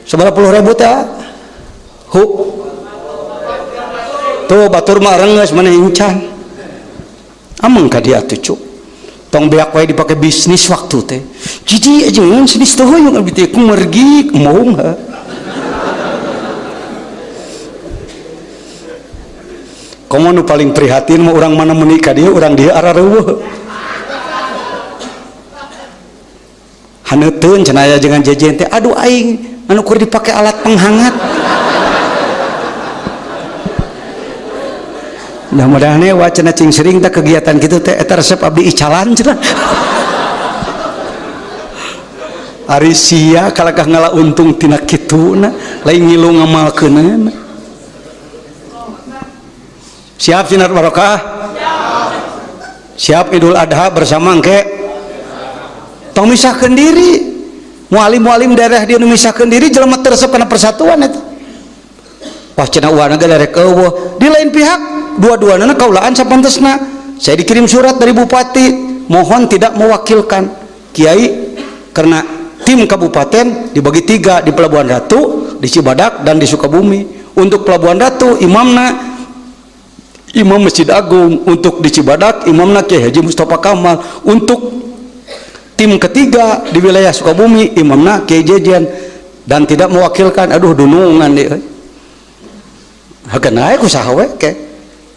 sabaraha puluh ribu teh hu tuh batur mah renges mana incan ameng ka dia tuh cuk tong beak wae dipake bisnis waktu teh jadi aja ngan bisnis teh hoyong abi teh ku mergi moong ha komo nu paling prihatin mah urang mana menikah dia urang dia arareueuh haneuteun cenah aya jeung jejen teh aduh aing anu keur dipake alat penghangat mudah-mudahan wacana cing sering tak kegiatan gitu teh eta resep abdi icalan cenah. Ari sia kalakah ngala untung tina kituna lain ngilu ngamalkeunana. Siap sinar barokah? Siap Idul Adha bersama engke? Tong misahkeun diri. Mualim-mualim daerah dia misahkeun diri jelema teu resep kana persatuan eta. Wah cenah uwana ge derek eueuh. Di lain pihak dua-duana kaulaan sapantesna. Saya dikirim surat dari bupati, mohon tidak mewakilkan kiai karena tim kabupaten dibagi 3 di Pelabuhan Ratu, di Cibadak dan di Sukabumi. Untuk Pelabuhan Ratu imamna Imam Masjid Agung, untuk di Cibadak imamna Kiai Haji Mustafa Kamal, untuk tim ketiga di wilayah Sukabumi imamna Kiai Jejen, dan tidak mewakilkan. Aduh dunungan deh hageun aya kusaha we ke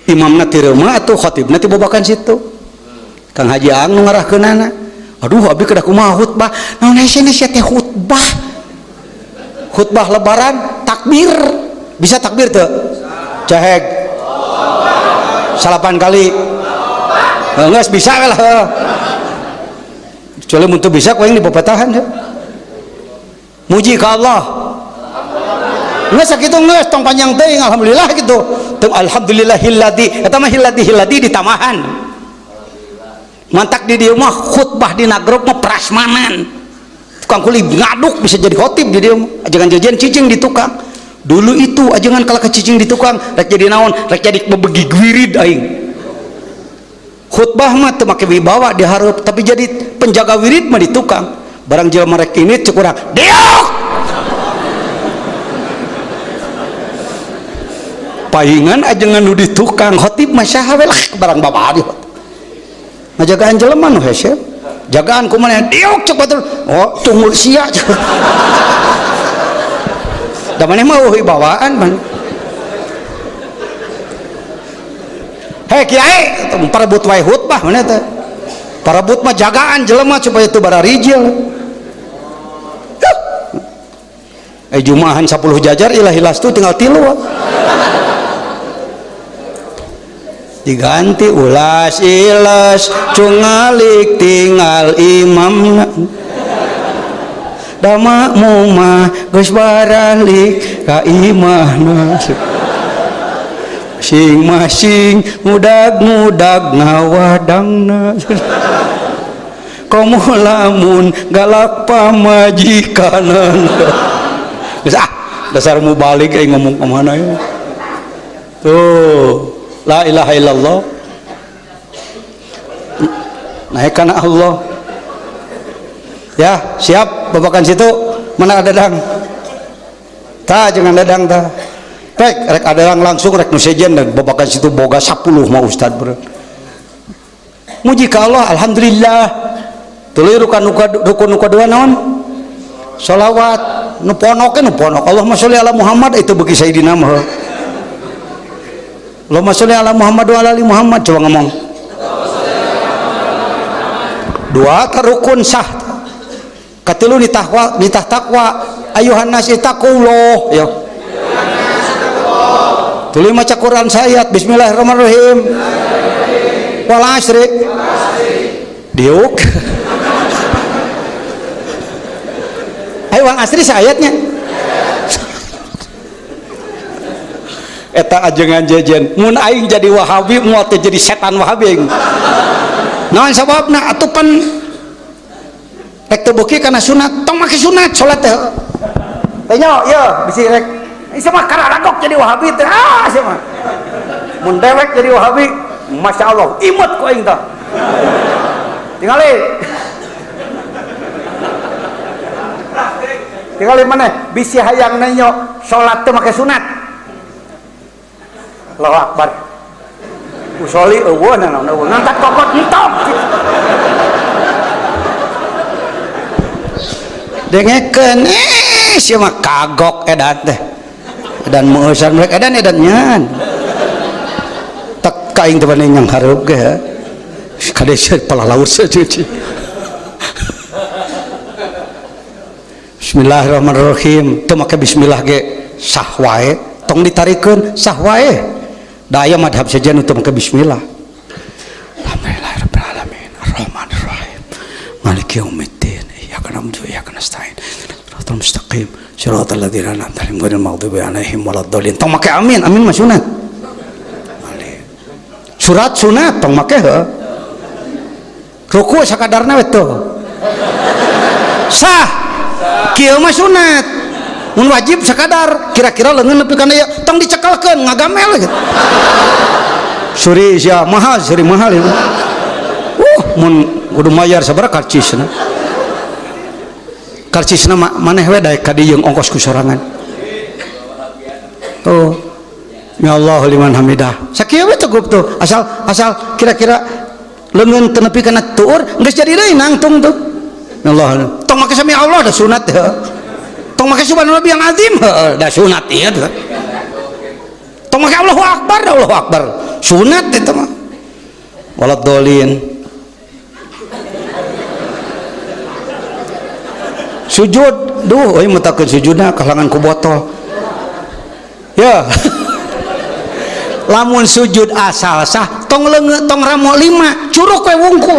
imamna ti reuma atuh khatibna ti bobakan situ Kang Haji Ang nu ngarahkeunana. Aduh abi kedah kumaha khutbah naon aya teh khutbah lebaran takbir bisa takbir teu caheg 8 kali geus bisa lah kecuali mun teu bisa kuing dipepetahan muji ka Allah geus sakitu geus tong panjang teuing alhamdulillah gitu tong alhamdulillahilladzi eta mah hilladzi ditamahan mantak di dieu mah khutbah dina grup mah prasmanan tukang kuli ngaduk bisa jadi khotib di dieu ajangan jajan cicing di tukang dulu itu ajangan kalau kecicing di tukang rek jadi naon rek jadi bebegi wirid aing khutbah mah teu make wibawa dihareup tapi jadi penjaga wirid mah di tukang barang jelema rek ini cek urang diuk paingan ajangan nu di tukang khotib mah saha we lah barang babari ngajagaan jelema nu hese jagaan kumaha diuk cek batur oh tunggu sia da maneh mah eueuh bawaan man hei kiai parebut wae khutbah maneh teh parebut mah jagaan jelema supaya teu bararijil jumaahan 10 jajar ilah-ilas tuh tinggal 3 diganti ulas ilas cungalik tinggal imamna dama mumah geus baralik ka imahna sing masing mudag-mudag nawadangna komo lamun galak pamajikanan geus dasar mubalik aing ngomong ka mana ya tuh la ilaha illallah naik kana Allah ya siap babakan situ mana ada dadang ta jangan dadang ta pek rek ada langsung rek nu sejen dan babakan situ boga 10 mah ustad beureun muji ka Allah alhamdulillah tuluy rukun nu kadua naon sholawat nu ponok Allahumma sholli ala Muhammad itu bagi sayidina mah Allahumma sholli ala Muhammad wa ala ali Muhammad coba ngomong dua rukun sah katilu nitah takwa ayuhan nas ittaqullah ya tuluy maca Quran sayat bismillahirrahmanirrahim wal asri diuk ayo wal asri sayatnya eta ajengan jajan mun aing jadi wahabi moal teh jadi setan wahabi naon sababna atupan rek teu beuki kana sunat tong make sunat salat teh tanya ya bisi rek isa mah kararagok jadi wahabi teh sia mah mun dewek jadi wahabi masyaallah imut ku aing tah tingali maneh bisi hayang nanyo salat teh make sunat Allahu akbar usoli eueuh naon ngangkat kokot entok dengekeun sia mah kagok edan teh edan meusan rek edan nyan tek kaing teh bani nyang hareup ge kade sia palalaur saeuti bismillahirrahmanirrahim teu make bismillah ge sah wae tong ditarikeun sah wae da aya madhab sejen untuk make bismillah. Alhamdulillahirabbil alamin arrahmanir rahim maliki yaumiddin iyyaka na'budu wa iyyaka nasta'in shiratal mustaqim shiratal ladzina an'amta 'alaihim ghairil maghdubi 'alaihim waladdallin. Tong make amin, amin mah sunat. Surat sunat tong make heuh. Ruku sakadarna we tuh. Sah. Kieu mah sunat. Mun wajib sakadar, kira-kira leungeun nepi kana ieu tong dicekelkeun ngagamel gitu. Suri sia mahal, suri mahal ieu. Mun kudu mayar sabaraha karcisna. Karcisna maneh we daek ka dieu ongkos ku sorangan. Tuh. Ya Allah liman hamidah. Sakieu we cukup tuh. Asal kira-kira leungeun teu nepi kana tuur, geus jadi deui nangtung tuh. Ya Allah. Tong make sami Allah da sunat heuh. Tong make subhanallah yang azim heuh da sunat ieu tuh. Tong make Allahu akbar sunat itu mah. Walad dolin. Sujud, duh euy mutakeun sujudna kalangan ku botol. Ya. Lamun sujud asal sah tong leungeu tong ramo 5 curug we wungkul.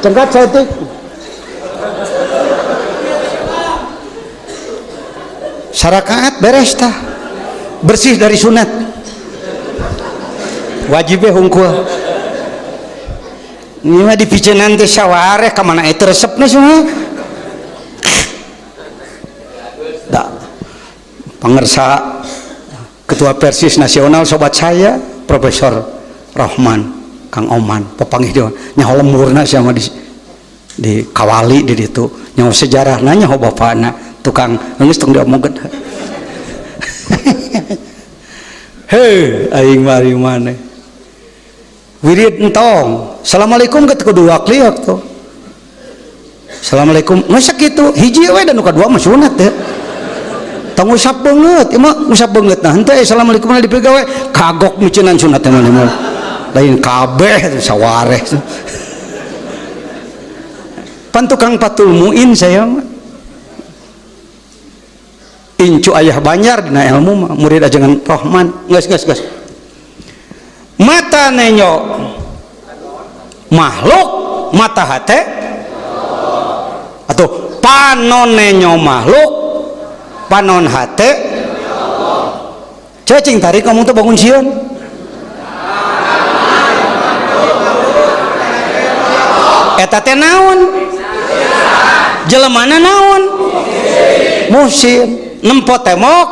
Cengkat setik sarakaat beres tah bersih dari sunat wajib we hungkul. Ini mah dipicenan teh sawareh ka mana eta resepna semua. Da pangersa ketua Persis nasional sobat saya Profesor Rahman Kang Oman papanggih dia nyaho lemurna sama di kawali di ditu nyaho sejarahna nyaho bapana tukang geus tong diomongkeun. Heuh aing mari maneh wirid entong assalamualaikum ke kedua kliak tuh assalamualaikum masa gitu hiji we dan nu kadua mah sunat teh tong usap beungeut ieu mah usap beungeut nah henteu assalamualaikum na dipegawe kagok micenan sunat teh mah lain kabeh sawareh pan tukang patul muin saya mah incu ayah banjar dina ilmu mah murid ajengan Rahman geus mata nenyo makhluk mata hate atau panon nenyo makhluk panon hate cacing tarik kamu tuh bangun sieun eta teh naon jelemana naon musim nempo temok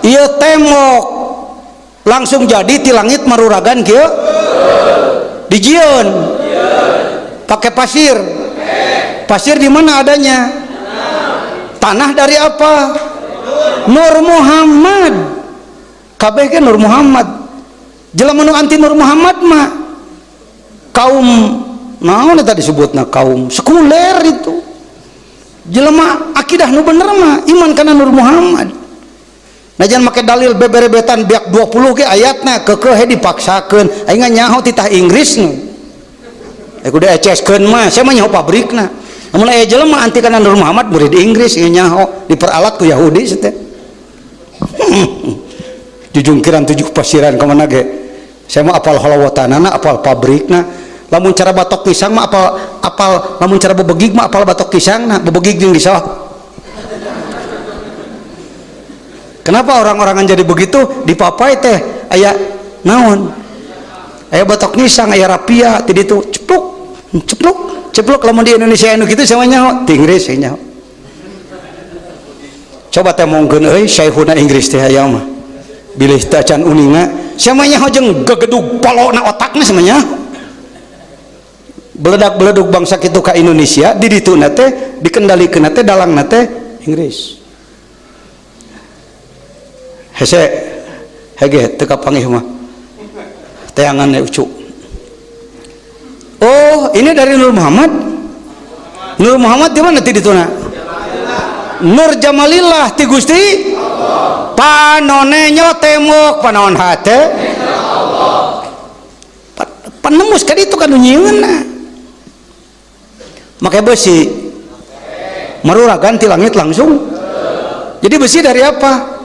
ieu temok langsung jadi ti langit maruragan kieu dijieun pakai pasir di mana adanya tanah dari apa Nur Muhammad kabeh ke Nur Muhammad jelema nu anti Nur Muhammad mah kaum naon eta disebutna kaum sekuler itu jelema akidah nu bener mah iman kana Nur Muhammad. Nah jangan make dalil beberebetan biak 20 ke ayatna kekeh dipaksakeun aing nyaho titah Inggris nu kudu eceskeun mah saya mah nyaho pabrikna namun aya jelema anti kana Nur Muhammad murid Inggris nyaho diperalat ku Yahudi teh jujungkiran 7 pasiran ka mana ge saya mah apal halawatanana apal pabrikna lamun cara batok pisang mah apal lamun cara bebegig mah apal batok pisangna bebegig jeung disawah. Kenapa orang-orang jadi begitu di papai teh aya naon aya batok nisang aya rapia ti ditu cepluk lamun di Indonesia anu kitu samanya ti Inggris nya coba teh mongkeun euy syaihuna Inggris teh aya mah bilih tacan uninga samanya jeung gegedug palona otakna samanya beledak-beledug bangsa kitu ka Indonesia di dituna teh dikendalikeun teh dalangna teh Inggris. Hege teka panggih mah tayangan ucu. Oh ini dari Nur Muhammad di mana ti dituna Nur Jamalillah ti Gusti panone nyotemuk panaon hate panemus ka ditu kan nyieunna Pakai besi. Marura ganti langit langsung. Jadi besi dari apa?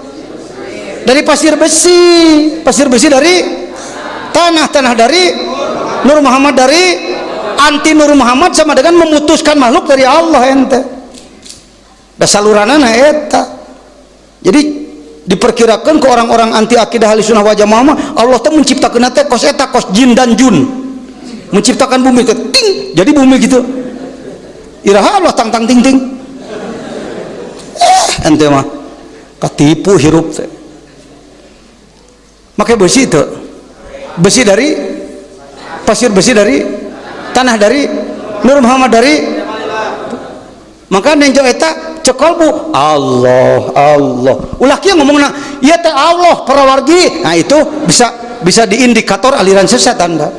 Dari pasir besi. Pasir besi dari tanah. Tanah dari Nur Muhammad. Dari anti Nur Muhammad sama dengan memutuskan makhluk dari Allah ente. Da saluranana eta. Jadi diperkirakan ke orang-orang anti akidah Ahlussunnah wal Jamaah Allah teh menciptakeun teh kos eta kos jin dan jun. Menciptakan bumi ke ting, jadi bumi gitu. Iraha Allah tang tang ting ting. Ente mah katipu hirup teh. Make besi itu. Besi dari pasir besi dari tanah dari Nur Muhammad dari maka nenjo eta cekolbu Allah Allah ulah kieu ngomongna ieu teh Allah parawargi. Nah itu bisa diindikator aliran sesat Anda.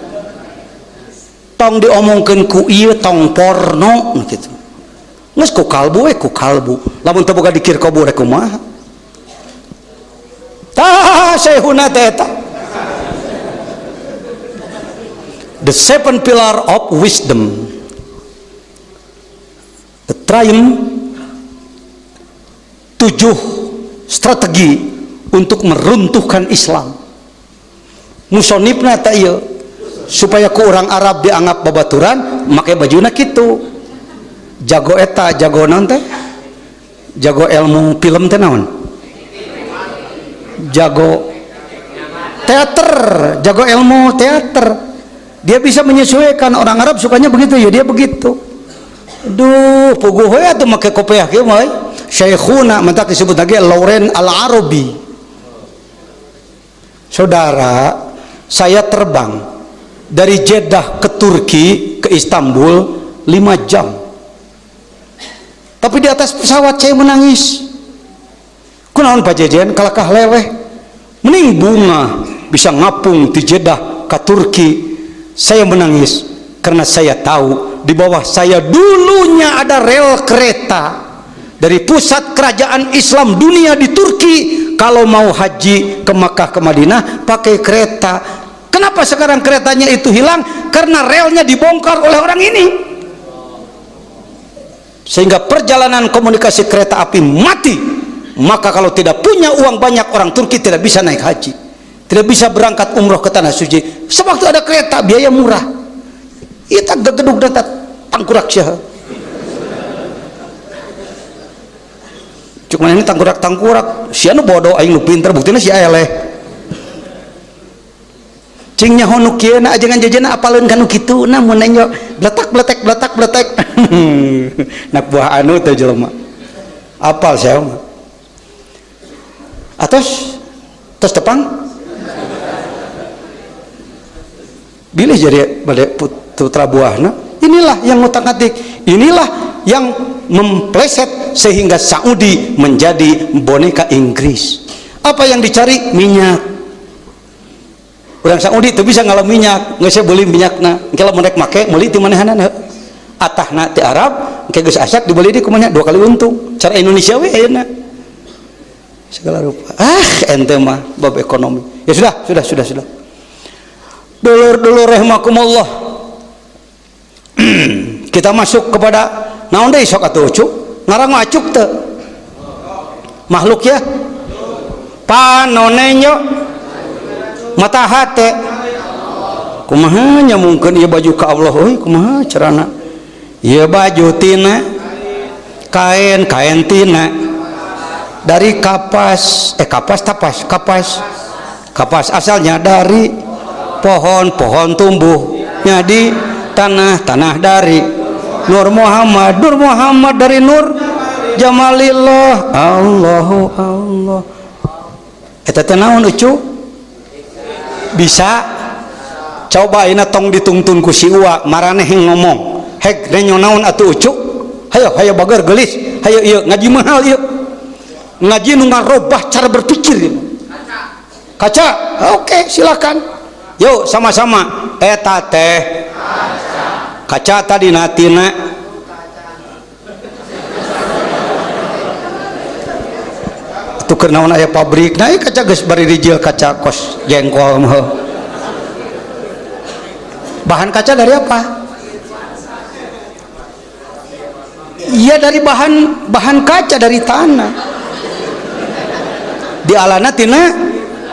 Tong diomongkeun ku ieu tong porno gitu. Geus ku kalbu ku kalbu. Lamun teu boga dikir kubur kumaha? Tah syekhuna teh eta. The seven pillar of wisdom. The triumph 7 strategi untuk meruntuhkan Islam. Musonibna ta ieu supaya ku orang Arab dianggap babaturan make bajuna kitu. Jago eta jago naon teh? Jago ilmu film teh naon? Jago teater, jago ilmu teater. Dia bisa menyesuaikan. Orang Arab sukanya begitu ya dia begitu. Duh, puguh we atuh make kopiah kieu mah. Syekhuna mentak disebut lagi Lauren Al-Arabi. Saudara, saya terbang dari Jeddah ke Turki ke Istanbul 5 jam. Tapi di atas pesawat saya menangis. Kunaon Pak Jejen kalakah leleh. Mending bunga bisa ngapung di Jeddah ke Turki. Saya menangis karena saya tahu di bawah saya dulunya ada rel kereta dari pusat kerajaan Islam dunia di Turki. Kalau mau haji ke Makkah ke Madinah pakai kereta. Kenapa sekarang keretanya itu hilang? Karena relnya dibongkar oleh orang ini, sehingga perjalanan komunikasi kereta api mati. Maka kalau tidak punya uang banyak, orang Turki tidak bisa naik haji, tidak bisa berangkat umroh ke tanah suci. Sewaktu ada kereta biaya murah, itu gedung data tangkurak syah. Cuma ini tangkurak si anu bodoh aing nu pinter buktinya si eleh cing nyaho nu kieu na ajengan jajana apaleun kana kitu na mun nengok bletak nak buah anu teh jelema apal saya mah atos tepang bilih jadi bade putra buahna. Inilah yang ngotak-ngatik, inilah yang mempleset sehingga Saudi menjadi boneka Inggris. Apa yang dicari? Minyak. Orang Saudi itu bisa ngalah minyak, nggak saya beli minyakna. Kalau mereka make, beli di mana-mana. Atahna di Arab, kayak geus asak dibeli di kumanya 2 kali untung. Cara Indonesia we ayeuna. Segala rupa. Ente mah bab ekonomi. Ya sudah. Dulur-dulur rahimakumullah. Kita masuk kepada naon deui sok atuh ucuk ngarang acuk teu makhluk ya panonenyo mata hate kumaha nyamungkeun ieu baju ka Allah euy kumaha carana ieu baju tina kain tina dari kapas asalnya dari pohon tumbuhnya di tanah dari Nur Muhammad dari Nur Jamalillah. Allah eta teh naon ucu bisa coba ina tong ditungtun ku si Uwa maraneh ngomong heg renyo naon atuh ucu hayo bager gelis hayo ieu ngaji mahal ieu ngaji nu ngarobah cara berpikir kaca. Oke, silakan yuk sama-sama eta teh kaca tadi natina tuker naon aya pabrik nah kaca geus bari dijil kaca kos jengkol mah. Bahan kaca dari apa? iya dari bahan kaca, dari tanah. Di alana tina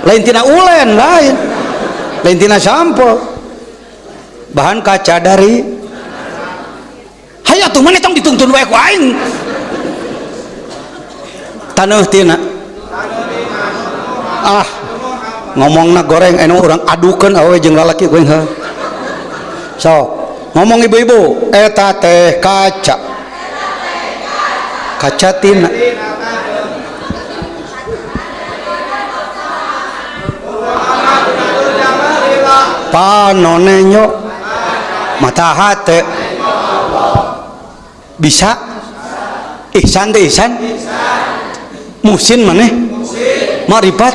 lain tina ulen, lain tina sampel, bahan kaca dari hayat tuh mana tong dituntun wae ku aing taneuh tina ngomongna goreng anu urang adukeun awewe jeung lalaki kuing heuh sok ngomong ibu-ibu eta teh kaca tina panonenyo mata hate bisa ihsan teh ihsan musin maneh marifat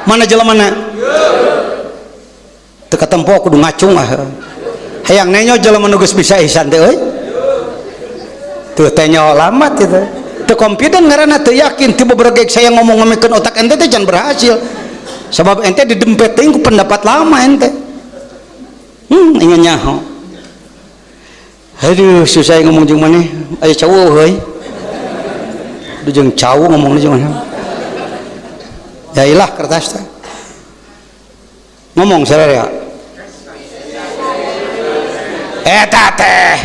mana jelemana teu katempo kudu ngacung hayang nenyo jelema nu geus bisa ihsan teh euy teu teh nyaho lamat itu teu confident ngaranna teu yakin tiba beregek saya ngomong ngamekeun otak ente teh can berhasil sebab ente didempet teh ku pendapat lama ente ingin nyaho aduh susah ngomong jeung maneh aya cowok heuy du jeung cowok ngomongna jeung maneh ya ilah kertas teh ngomong sararea eta teh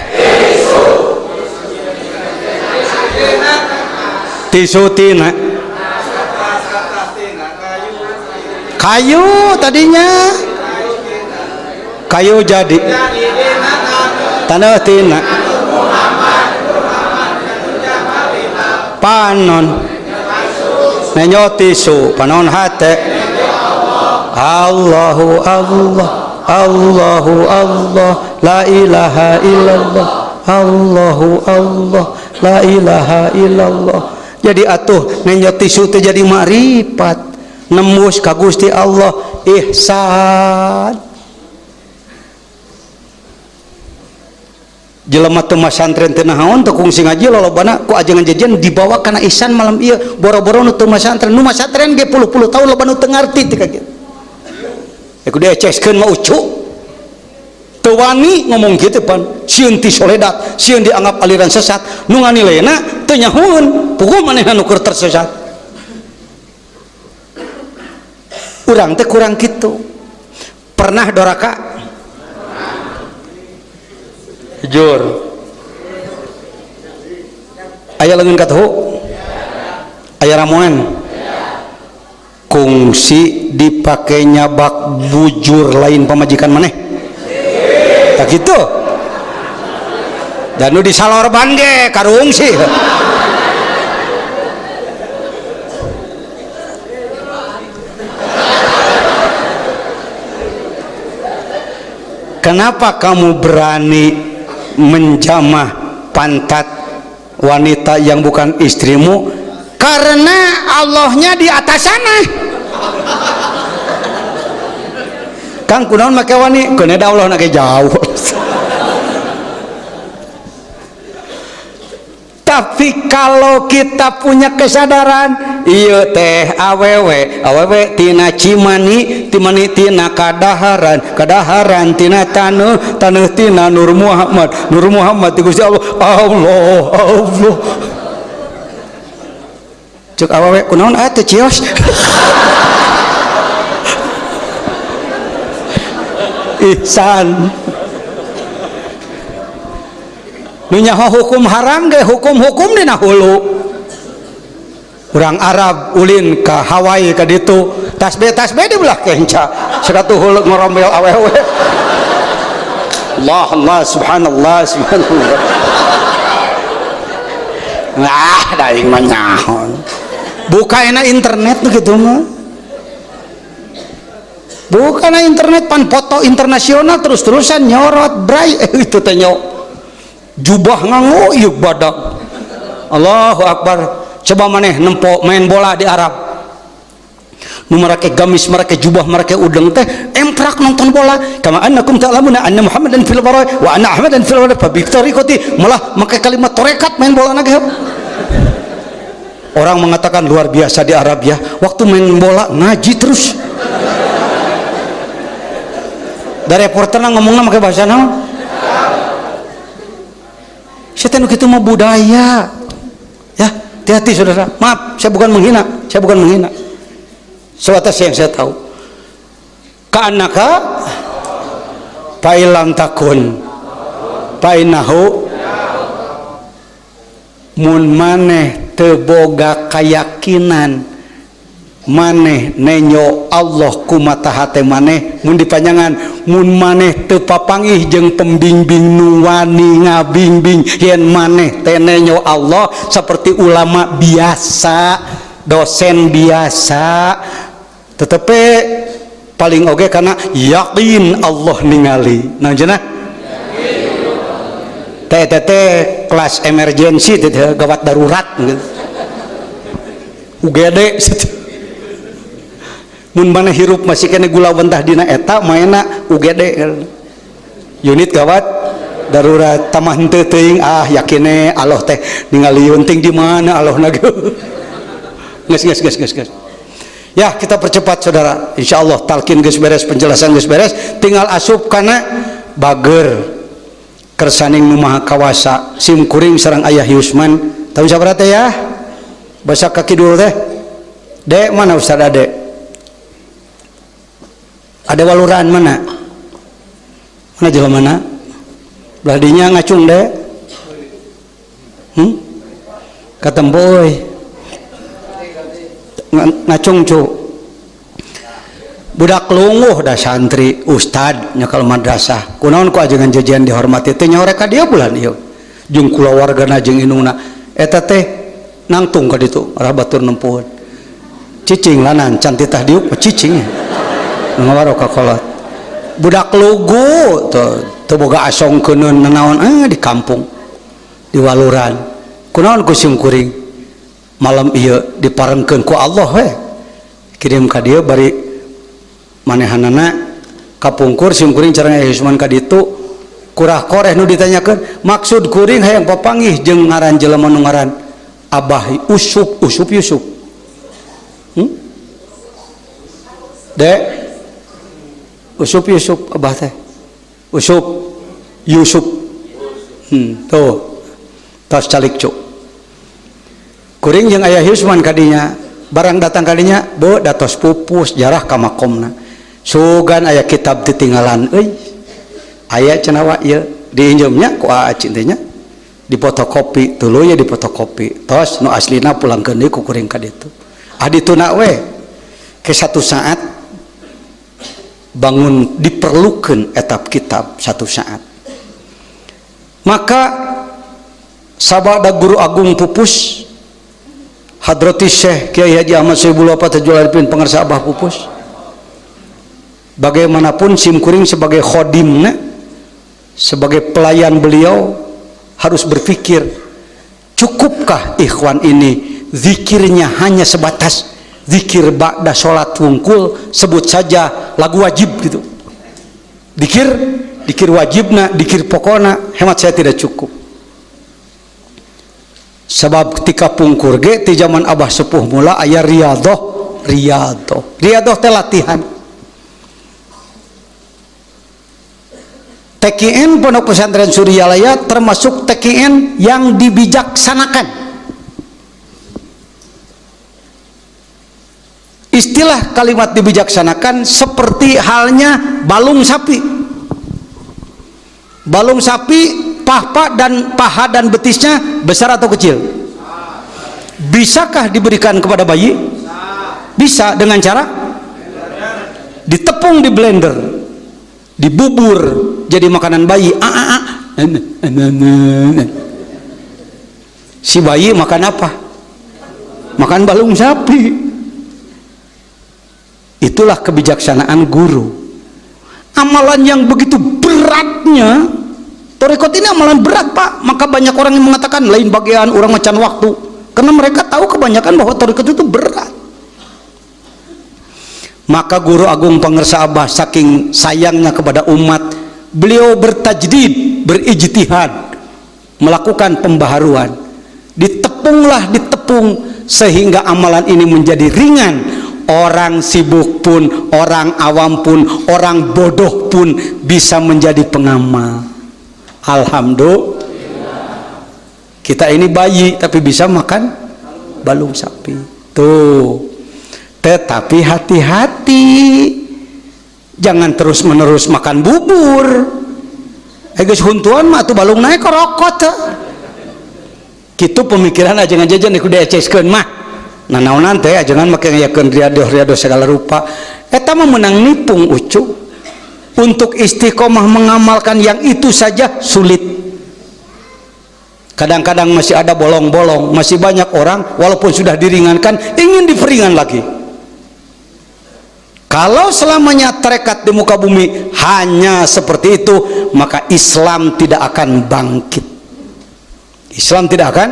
tisu tina kayu tadinya kayu jadi tanah tina panon nenyo tisu panon hate Allahu Allah Allahu Allah la ilaha illallah Allahu Allah la ilaha illallah jadi atuh nenyo tisu teh jadi makrifat nembus ka Gusti Allah ihsan jelema teu masantren teu naon teu kungsi ngaji lolobana ku ajengan jajan dibawa kana ihsan malam ieu boro-boro nu teu masantren nu masantren ge puluh-puluh tahun loba nu teu ngarti teh kaget kudu eceskeun mah ucu teu wani ngomong kitu pan sieun ti soledat sieun dianggap aliran sesat nu nganileuna teu nyahoeun pukul manehna nu keur tersesat urang teh kurang kitu pernah doraka jujur aya leungeun katuhu aya ramuan kungsi dipake nyabak bujur lain pamajikan maneh tak gitu dan nu disalorban ge karungsi kenapa kamu berani menjamah pantat wanita yang bukan istrimu? Karena Allahnya di atas sana. Kang kunaon make wani? Keuneda Allah na jauh. Tapi kalau kita punya kesadaran ieu teh awewe tina cimani tina kadaharan tina taneuh tina Nur Muhammad ti Gusti Allah cek awewe kunaon teh cios ihsan nu nyaho hukum haram ge hukum dina hulu urang Arab ulin ka Hawaii ka ditu tasbih di belah kenca sakatu hulu ngorombel awewe Allah subhanallah daing mah nyahon bukaina internet begitu mah bukaina internet pan foto internasional terus-terusan nyorot bray itu teh jubah nganguyuk badak Allahu Akbar coba maneh nempo main bola di Arab nu marake gamis marake jubah marake udeng teh emprak nonton bola kama annakum ta'lamuna anna Muhammadan fil barai wa anna Ahmadan fil barai fa bi tariqati malah make kalimat torekat main bola nage orang mengatakan luar biasa di Arab ya waktu main bola ngaji terus dari reporterna ngomongna make bahasa naon Setan itu mah budaya. Ya, hati-hati saudara. Maaf, saya bukan menghina. Sebatas yang saya tahu. Ka'annaka fa'ilam takun fa'innahu mun maneh teu boga kayakinan maneh nenyo Allah ku mata hate maneh mun dipanjangan mun maneh teu papanggih jeung pembimbing nu wani ngabingbing yen maneh teh nenyo Allah seperti ulama biasa, dosen biasa, tetapi paling oge karena yakin Allah ningali. Nah cenah teh kelas emergency teh gawat darurat gitu. UGD mun mana hirup masih kena gula bentah dina eta mainna UGD unit gawat darurat tamah henteu teuing yakine Allah teh ningali unting di mana Allah na geus ya kita percepat saudara insyaallah talqin geus beres penjelasan geus beres tinggal asup kana bager kersaning nu maha kawasa sim kuring sareng Ayah Yusman tahu sabaraha teh ya basa kaki dulu teh dek mana Ustaz Ade ada waluran mana jalan mana beladinya ngacung dek katemboy ngacung cu budak lungguh dah santri ustad nyakal madrasah kunaon ku ajengan jajan dihormati teh nyorek ka dieu bulan ieu jeung kulawargana jeung indungna eta teh nangtung ka ditu arah batur nempuhun cicing lanan can titah diuk cicing ngawaro ka kolot budak lugu teu boga asongkeun nanaon di kampung di waluran kunaon ku sim kuring malam ieu diparengkeun ku Allah we kirim ka dieu bari manehanana kapungkur sim kuring carana Yusman ka ditu kurah koreh nu ditanyakeun maksud kuring hayang papanggih jeung ngaran jelema nu ngaran Abah Yusuf Dek Yusuf Abah teh Yusuf tuh tos calik cuk kuring jeung Ayah Yusman kadinya barang datang kadinya bo datos pupus jarah ka makomna sugan aya kitab ditinggalan euy aya cenah ieu diinjemnya ku acing teh nya dipotokopi tuluy dipotokopi tos nu aslina pulangkeun deui ku kuring ka ditu adituna we ke satu saat bangun diperlukeun etap kitab satu saat maka sabada guru agung pupus Hadrati Syekh Kiai Haji Ahmad Sohibul Wafat Tajularipin pengarsa Abah pupus bagaimanapun sim kuring sebagai khodimna sebagai pelayan beliau harus berpikir cukupkah ikhwan ini zikirnya hanya sebatas zikir ba'da sholat wungkul sebut saja lagu wajib gitu dikir wajibna dikir pokona hemat saya tidak cukup sebab ketika pungkur ge ti zaman Abah sepuh mula aya riyadhah teh latihan TKN Pondok Pesantren Suryalaya termasuk TKN yang dibijaksanakan istilah kalimat dibijaksanakan seperti halnya balung sapi paha dan betisnya besar atau kecil bisakah diberikan kepada bayi bisa dengan cara ditepung di blender dibubur jadi makanan bayi si bayi makan apa makan balung sapi itulah kebijaksanaan guru amalan yang begitu beratnya Torikot ini amalan berat pak maka banyak orang yang mengatakan lain bagian orang macan waktu karena mereka tahu kebanyakan bahwa torikot itu berat maka guru agung pengersa Abah saking sayangnya kepada umat beliau bertajdid berijtihad melakukan pembaharuan ditepung sehingga amalan ini menjadi ringan orang sibuk pun orang awam pun orang bodoh pun bisa menjadi pengamal. Alhamdulillah Kita ini bayi tapi bisa makan balung sapi. Tuh. Tetapi hati-hati. Jangan terus-menerus makan bubur. Geus huntuan mah atuh balung naik rokot. Kitu pemikiran ajengan jajan ku dieceskeun mah. Nah naonan teh ajengan make ngayakeun riadoh-riadoh segala rupa. Eta mah menang nipung ucu. Untuk istiqomah mengamalkan yang itu saja sulit. Kadang-kadang masih ada bolong-bolong, masih banyak orang walaupun sudah diringankan ingin diperingan lagi. Kalau selamanya terekat di muka bumi hanya seperti itu, maka Islam tidak akan bangkit. Islam tidak akan.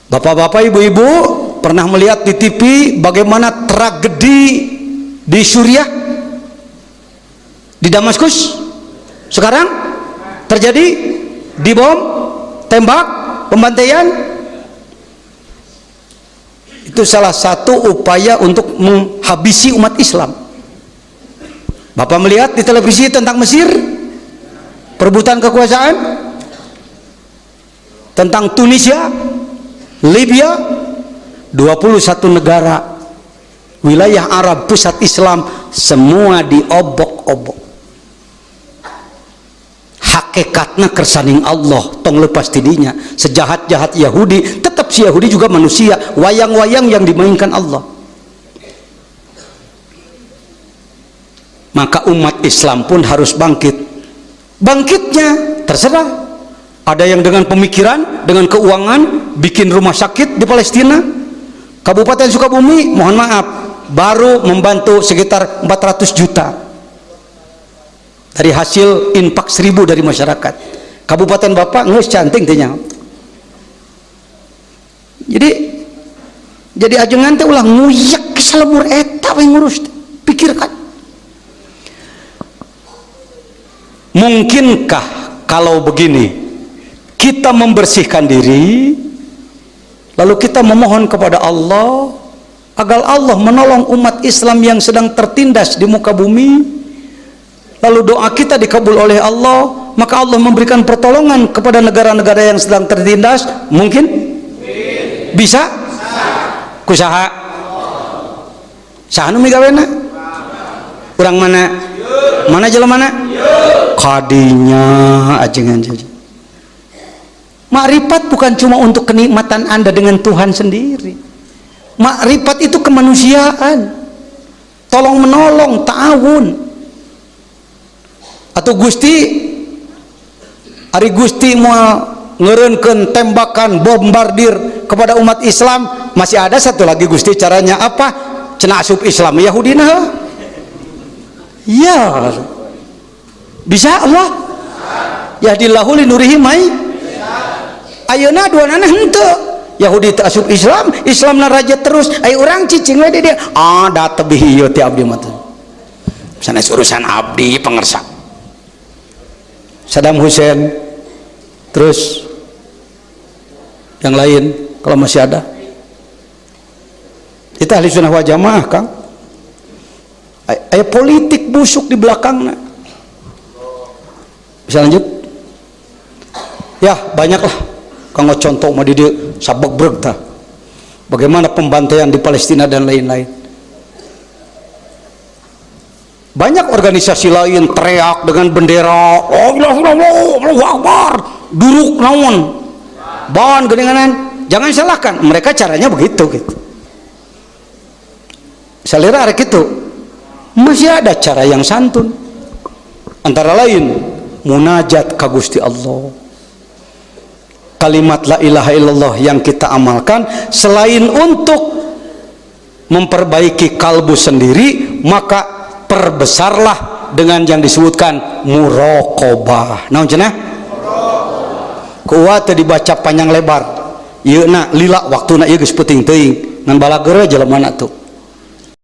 Bapak-bapak, ibu-ibu pernah melihat di TV bagaimana tragedi di Suriah, di Damaskus sekarang terjadi, dibom, tembak, pembantaian. Itu salah satu upaya untuk menghabisi umat Islam. Bapak melihat di televisi tentang Mesir, perebutan kekuasaan, tentang Tunisia, Libya, 21 negara wilayah Arab pusat Islam semua diobok-obok. Hakikatnya kersaning Allah tong lepas tidinya. Sejahat-jahat Yahudi tetap si Yahudi juga manusia, wayang-wayang yang dimainkan Allah. Maka umat Islam pun harus bangkit. Bangkitnya terserah. Ada yang dengan pemikiran, dengan keuangan bikin rumah sakit di Palestina. Kabupaten Sukabumi mohon maaf baru membantu sekitar 400 juta dari hasil infak 1000 dari masyarakat. Kabupaten Bapak ngeus canting teh nya. Jadi ajengan teh ulah nguyak ke salemur eta we ngurus. Pikirkan. Mungkinkah kalau begini kita membersihkan diri lalu kita memohon kepada Allah agar Allah menolong umat Islam yang sedang tertindas di muka bumi, lalu doa kita dikabul oleh Allah, maka Allah memberikan pertolongan kepada negara-negara yang sedang tertindas? Mungkin? Bisa? Kusaha? Saha nu migawena? Urang mana? Mana jelema mana? Kadinya ajengan jajan. Makrifat bukan cuma untuk kenikmatan Anda dengan Tuhan sendiri. Makrifat itu kemanusiaan, tolong menolong, ta'awun. Atau Gusti ari Gusti mau ngeureunkeun tembakan bombardir kepada umat Islam, masih ada satu lagi Gusti caranya apa? Cenah asup Islam Yahudi nah. Ya. Bisa Allah? Yahdillahu li nurihi may. Ayeuna duanana henteu. Yahudi teh asup Islam, Islamna raja terus. Aya urang cicing we dia. Da tebih ieu ti abdi mah teh. Sanes urusan abdi pangersa. Saddam Hussein, terus yang lain kalau masih ada. Itu ahli sunnah wal jamaah, Kang. Aya politik busuk di belakangnya. Bisa lanjut? Ya, banyaklah. Kanggo contoh mah di dieu sabegreg tah. Bagaimana pembantaian di Palestina dan lain-lain. Banyak organisasi lain teriak dengan bendera Allahu Akbar, duruk naon bahan gedenganan. Jangan salahkan, mereka caranya begitu gitu. Salira arek itu masih ada cara yang santun, antara lain munajat ka Gusti Allah. Kalimat la ilaha illallah yang kita amalkan selain untuk memperbaiki kalbu sendiri, maka perbesarlah dengan yang disebutkan muraqabah. Naon cenah? Kuat dibaca panjang lebar. Ieu na lila waktuna ieu geus peuting teuing ngan balageura jelema na tuh.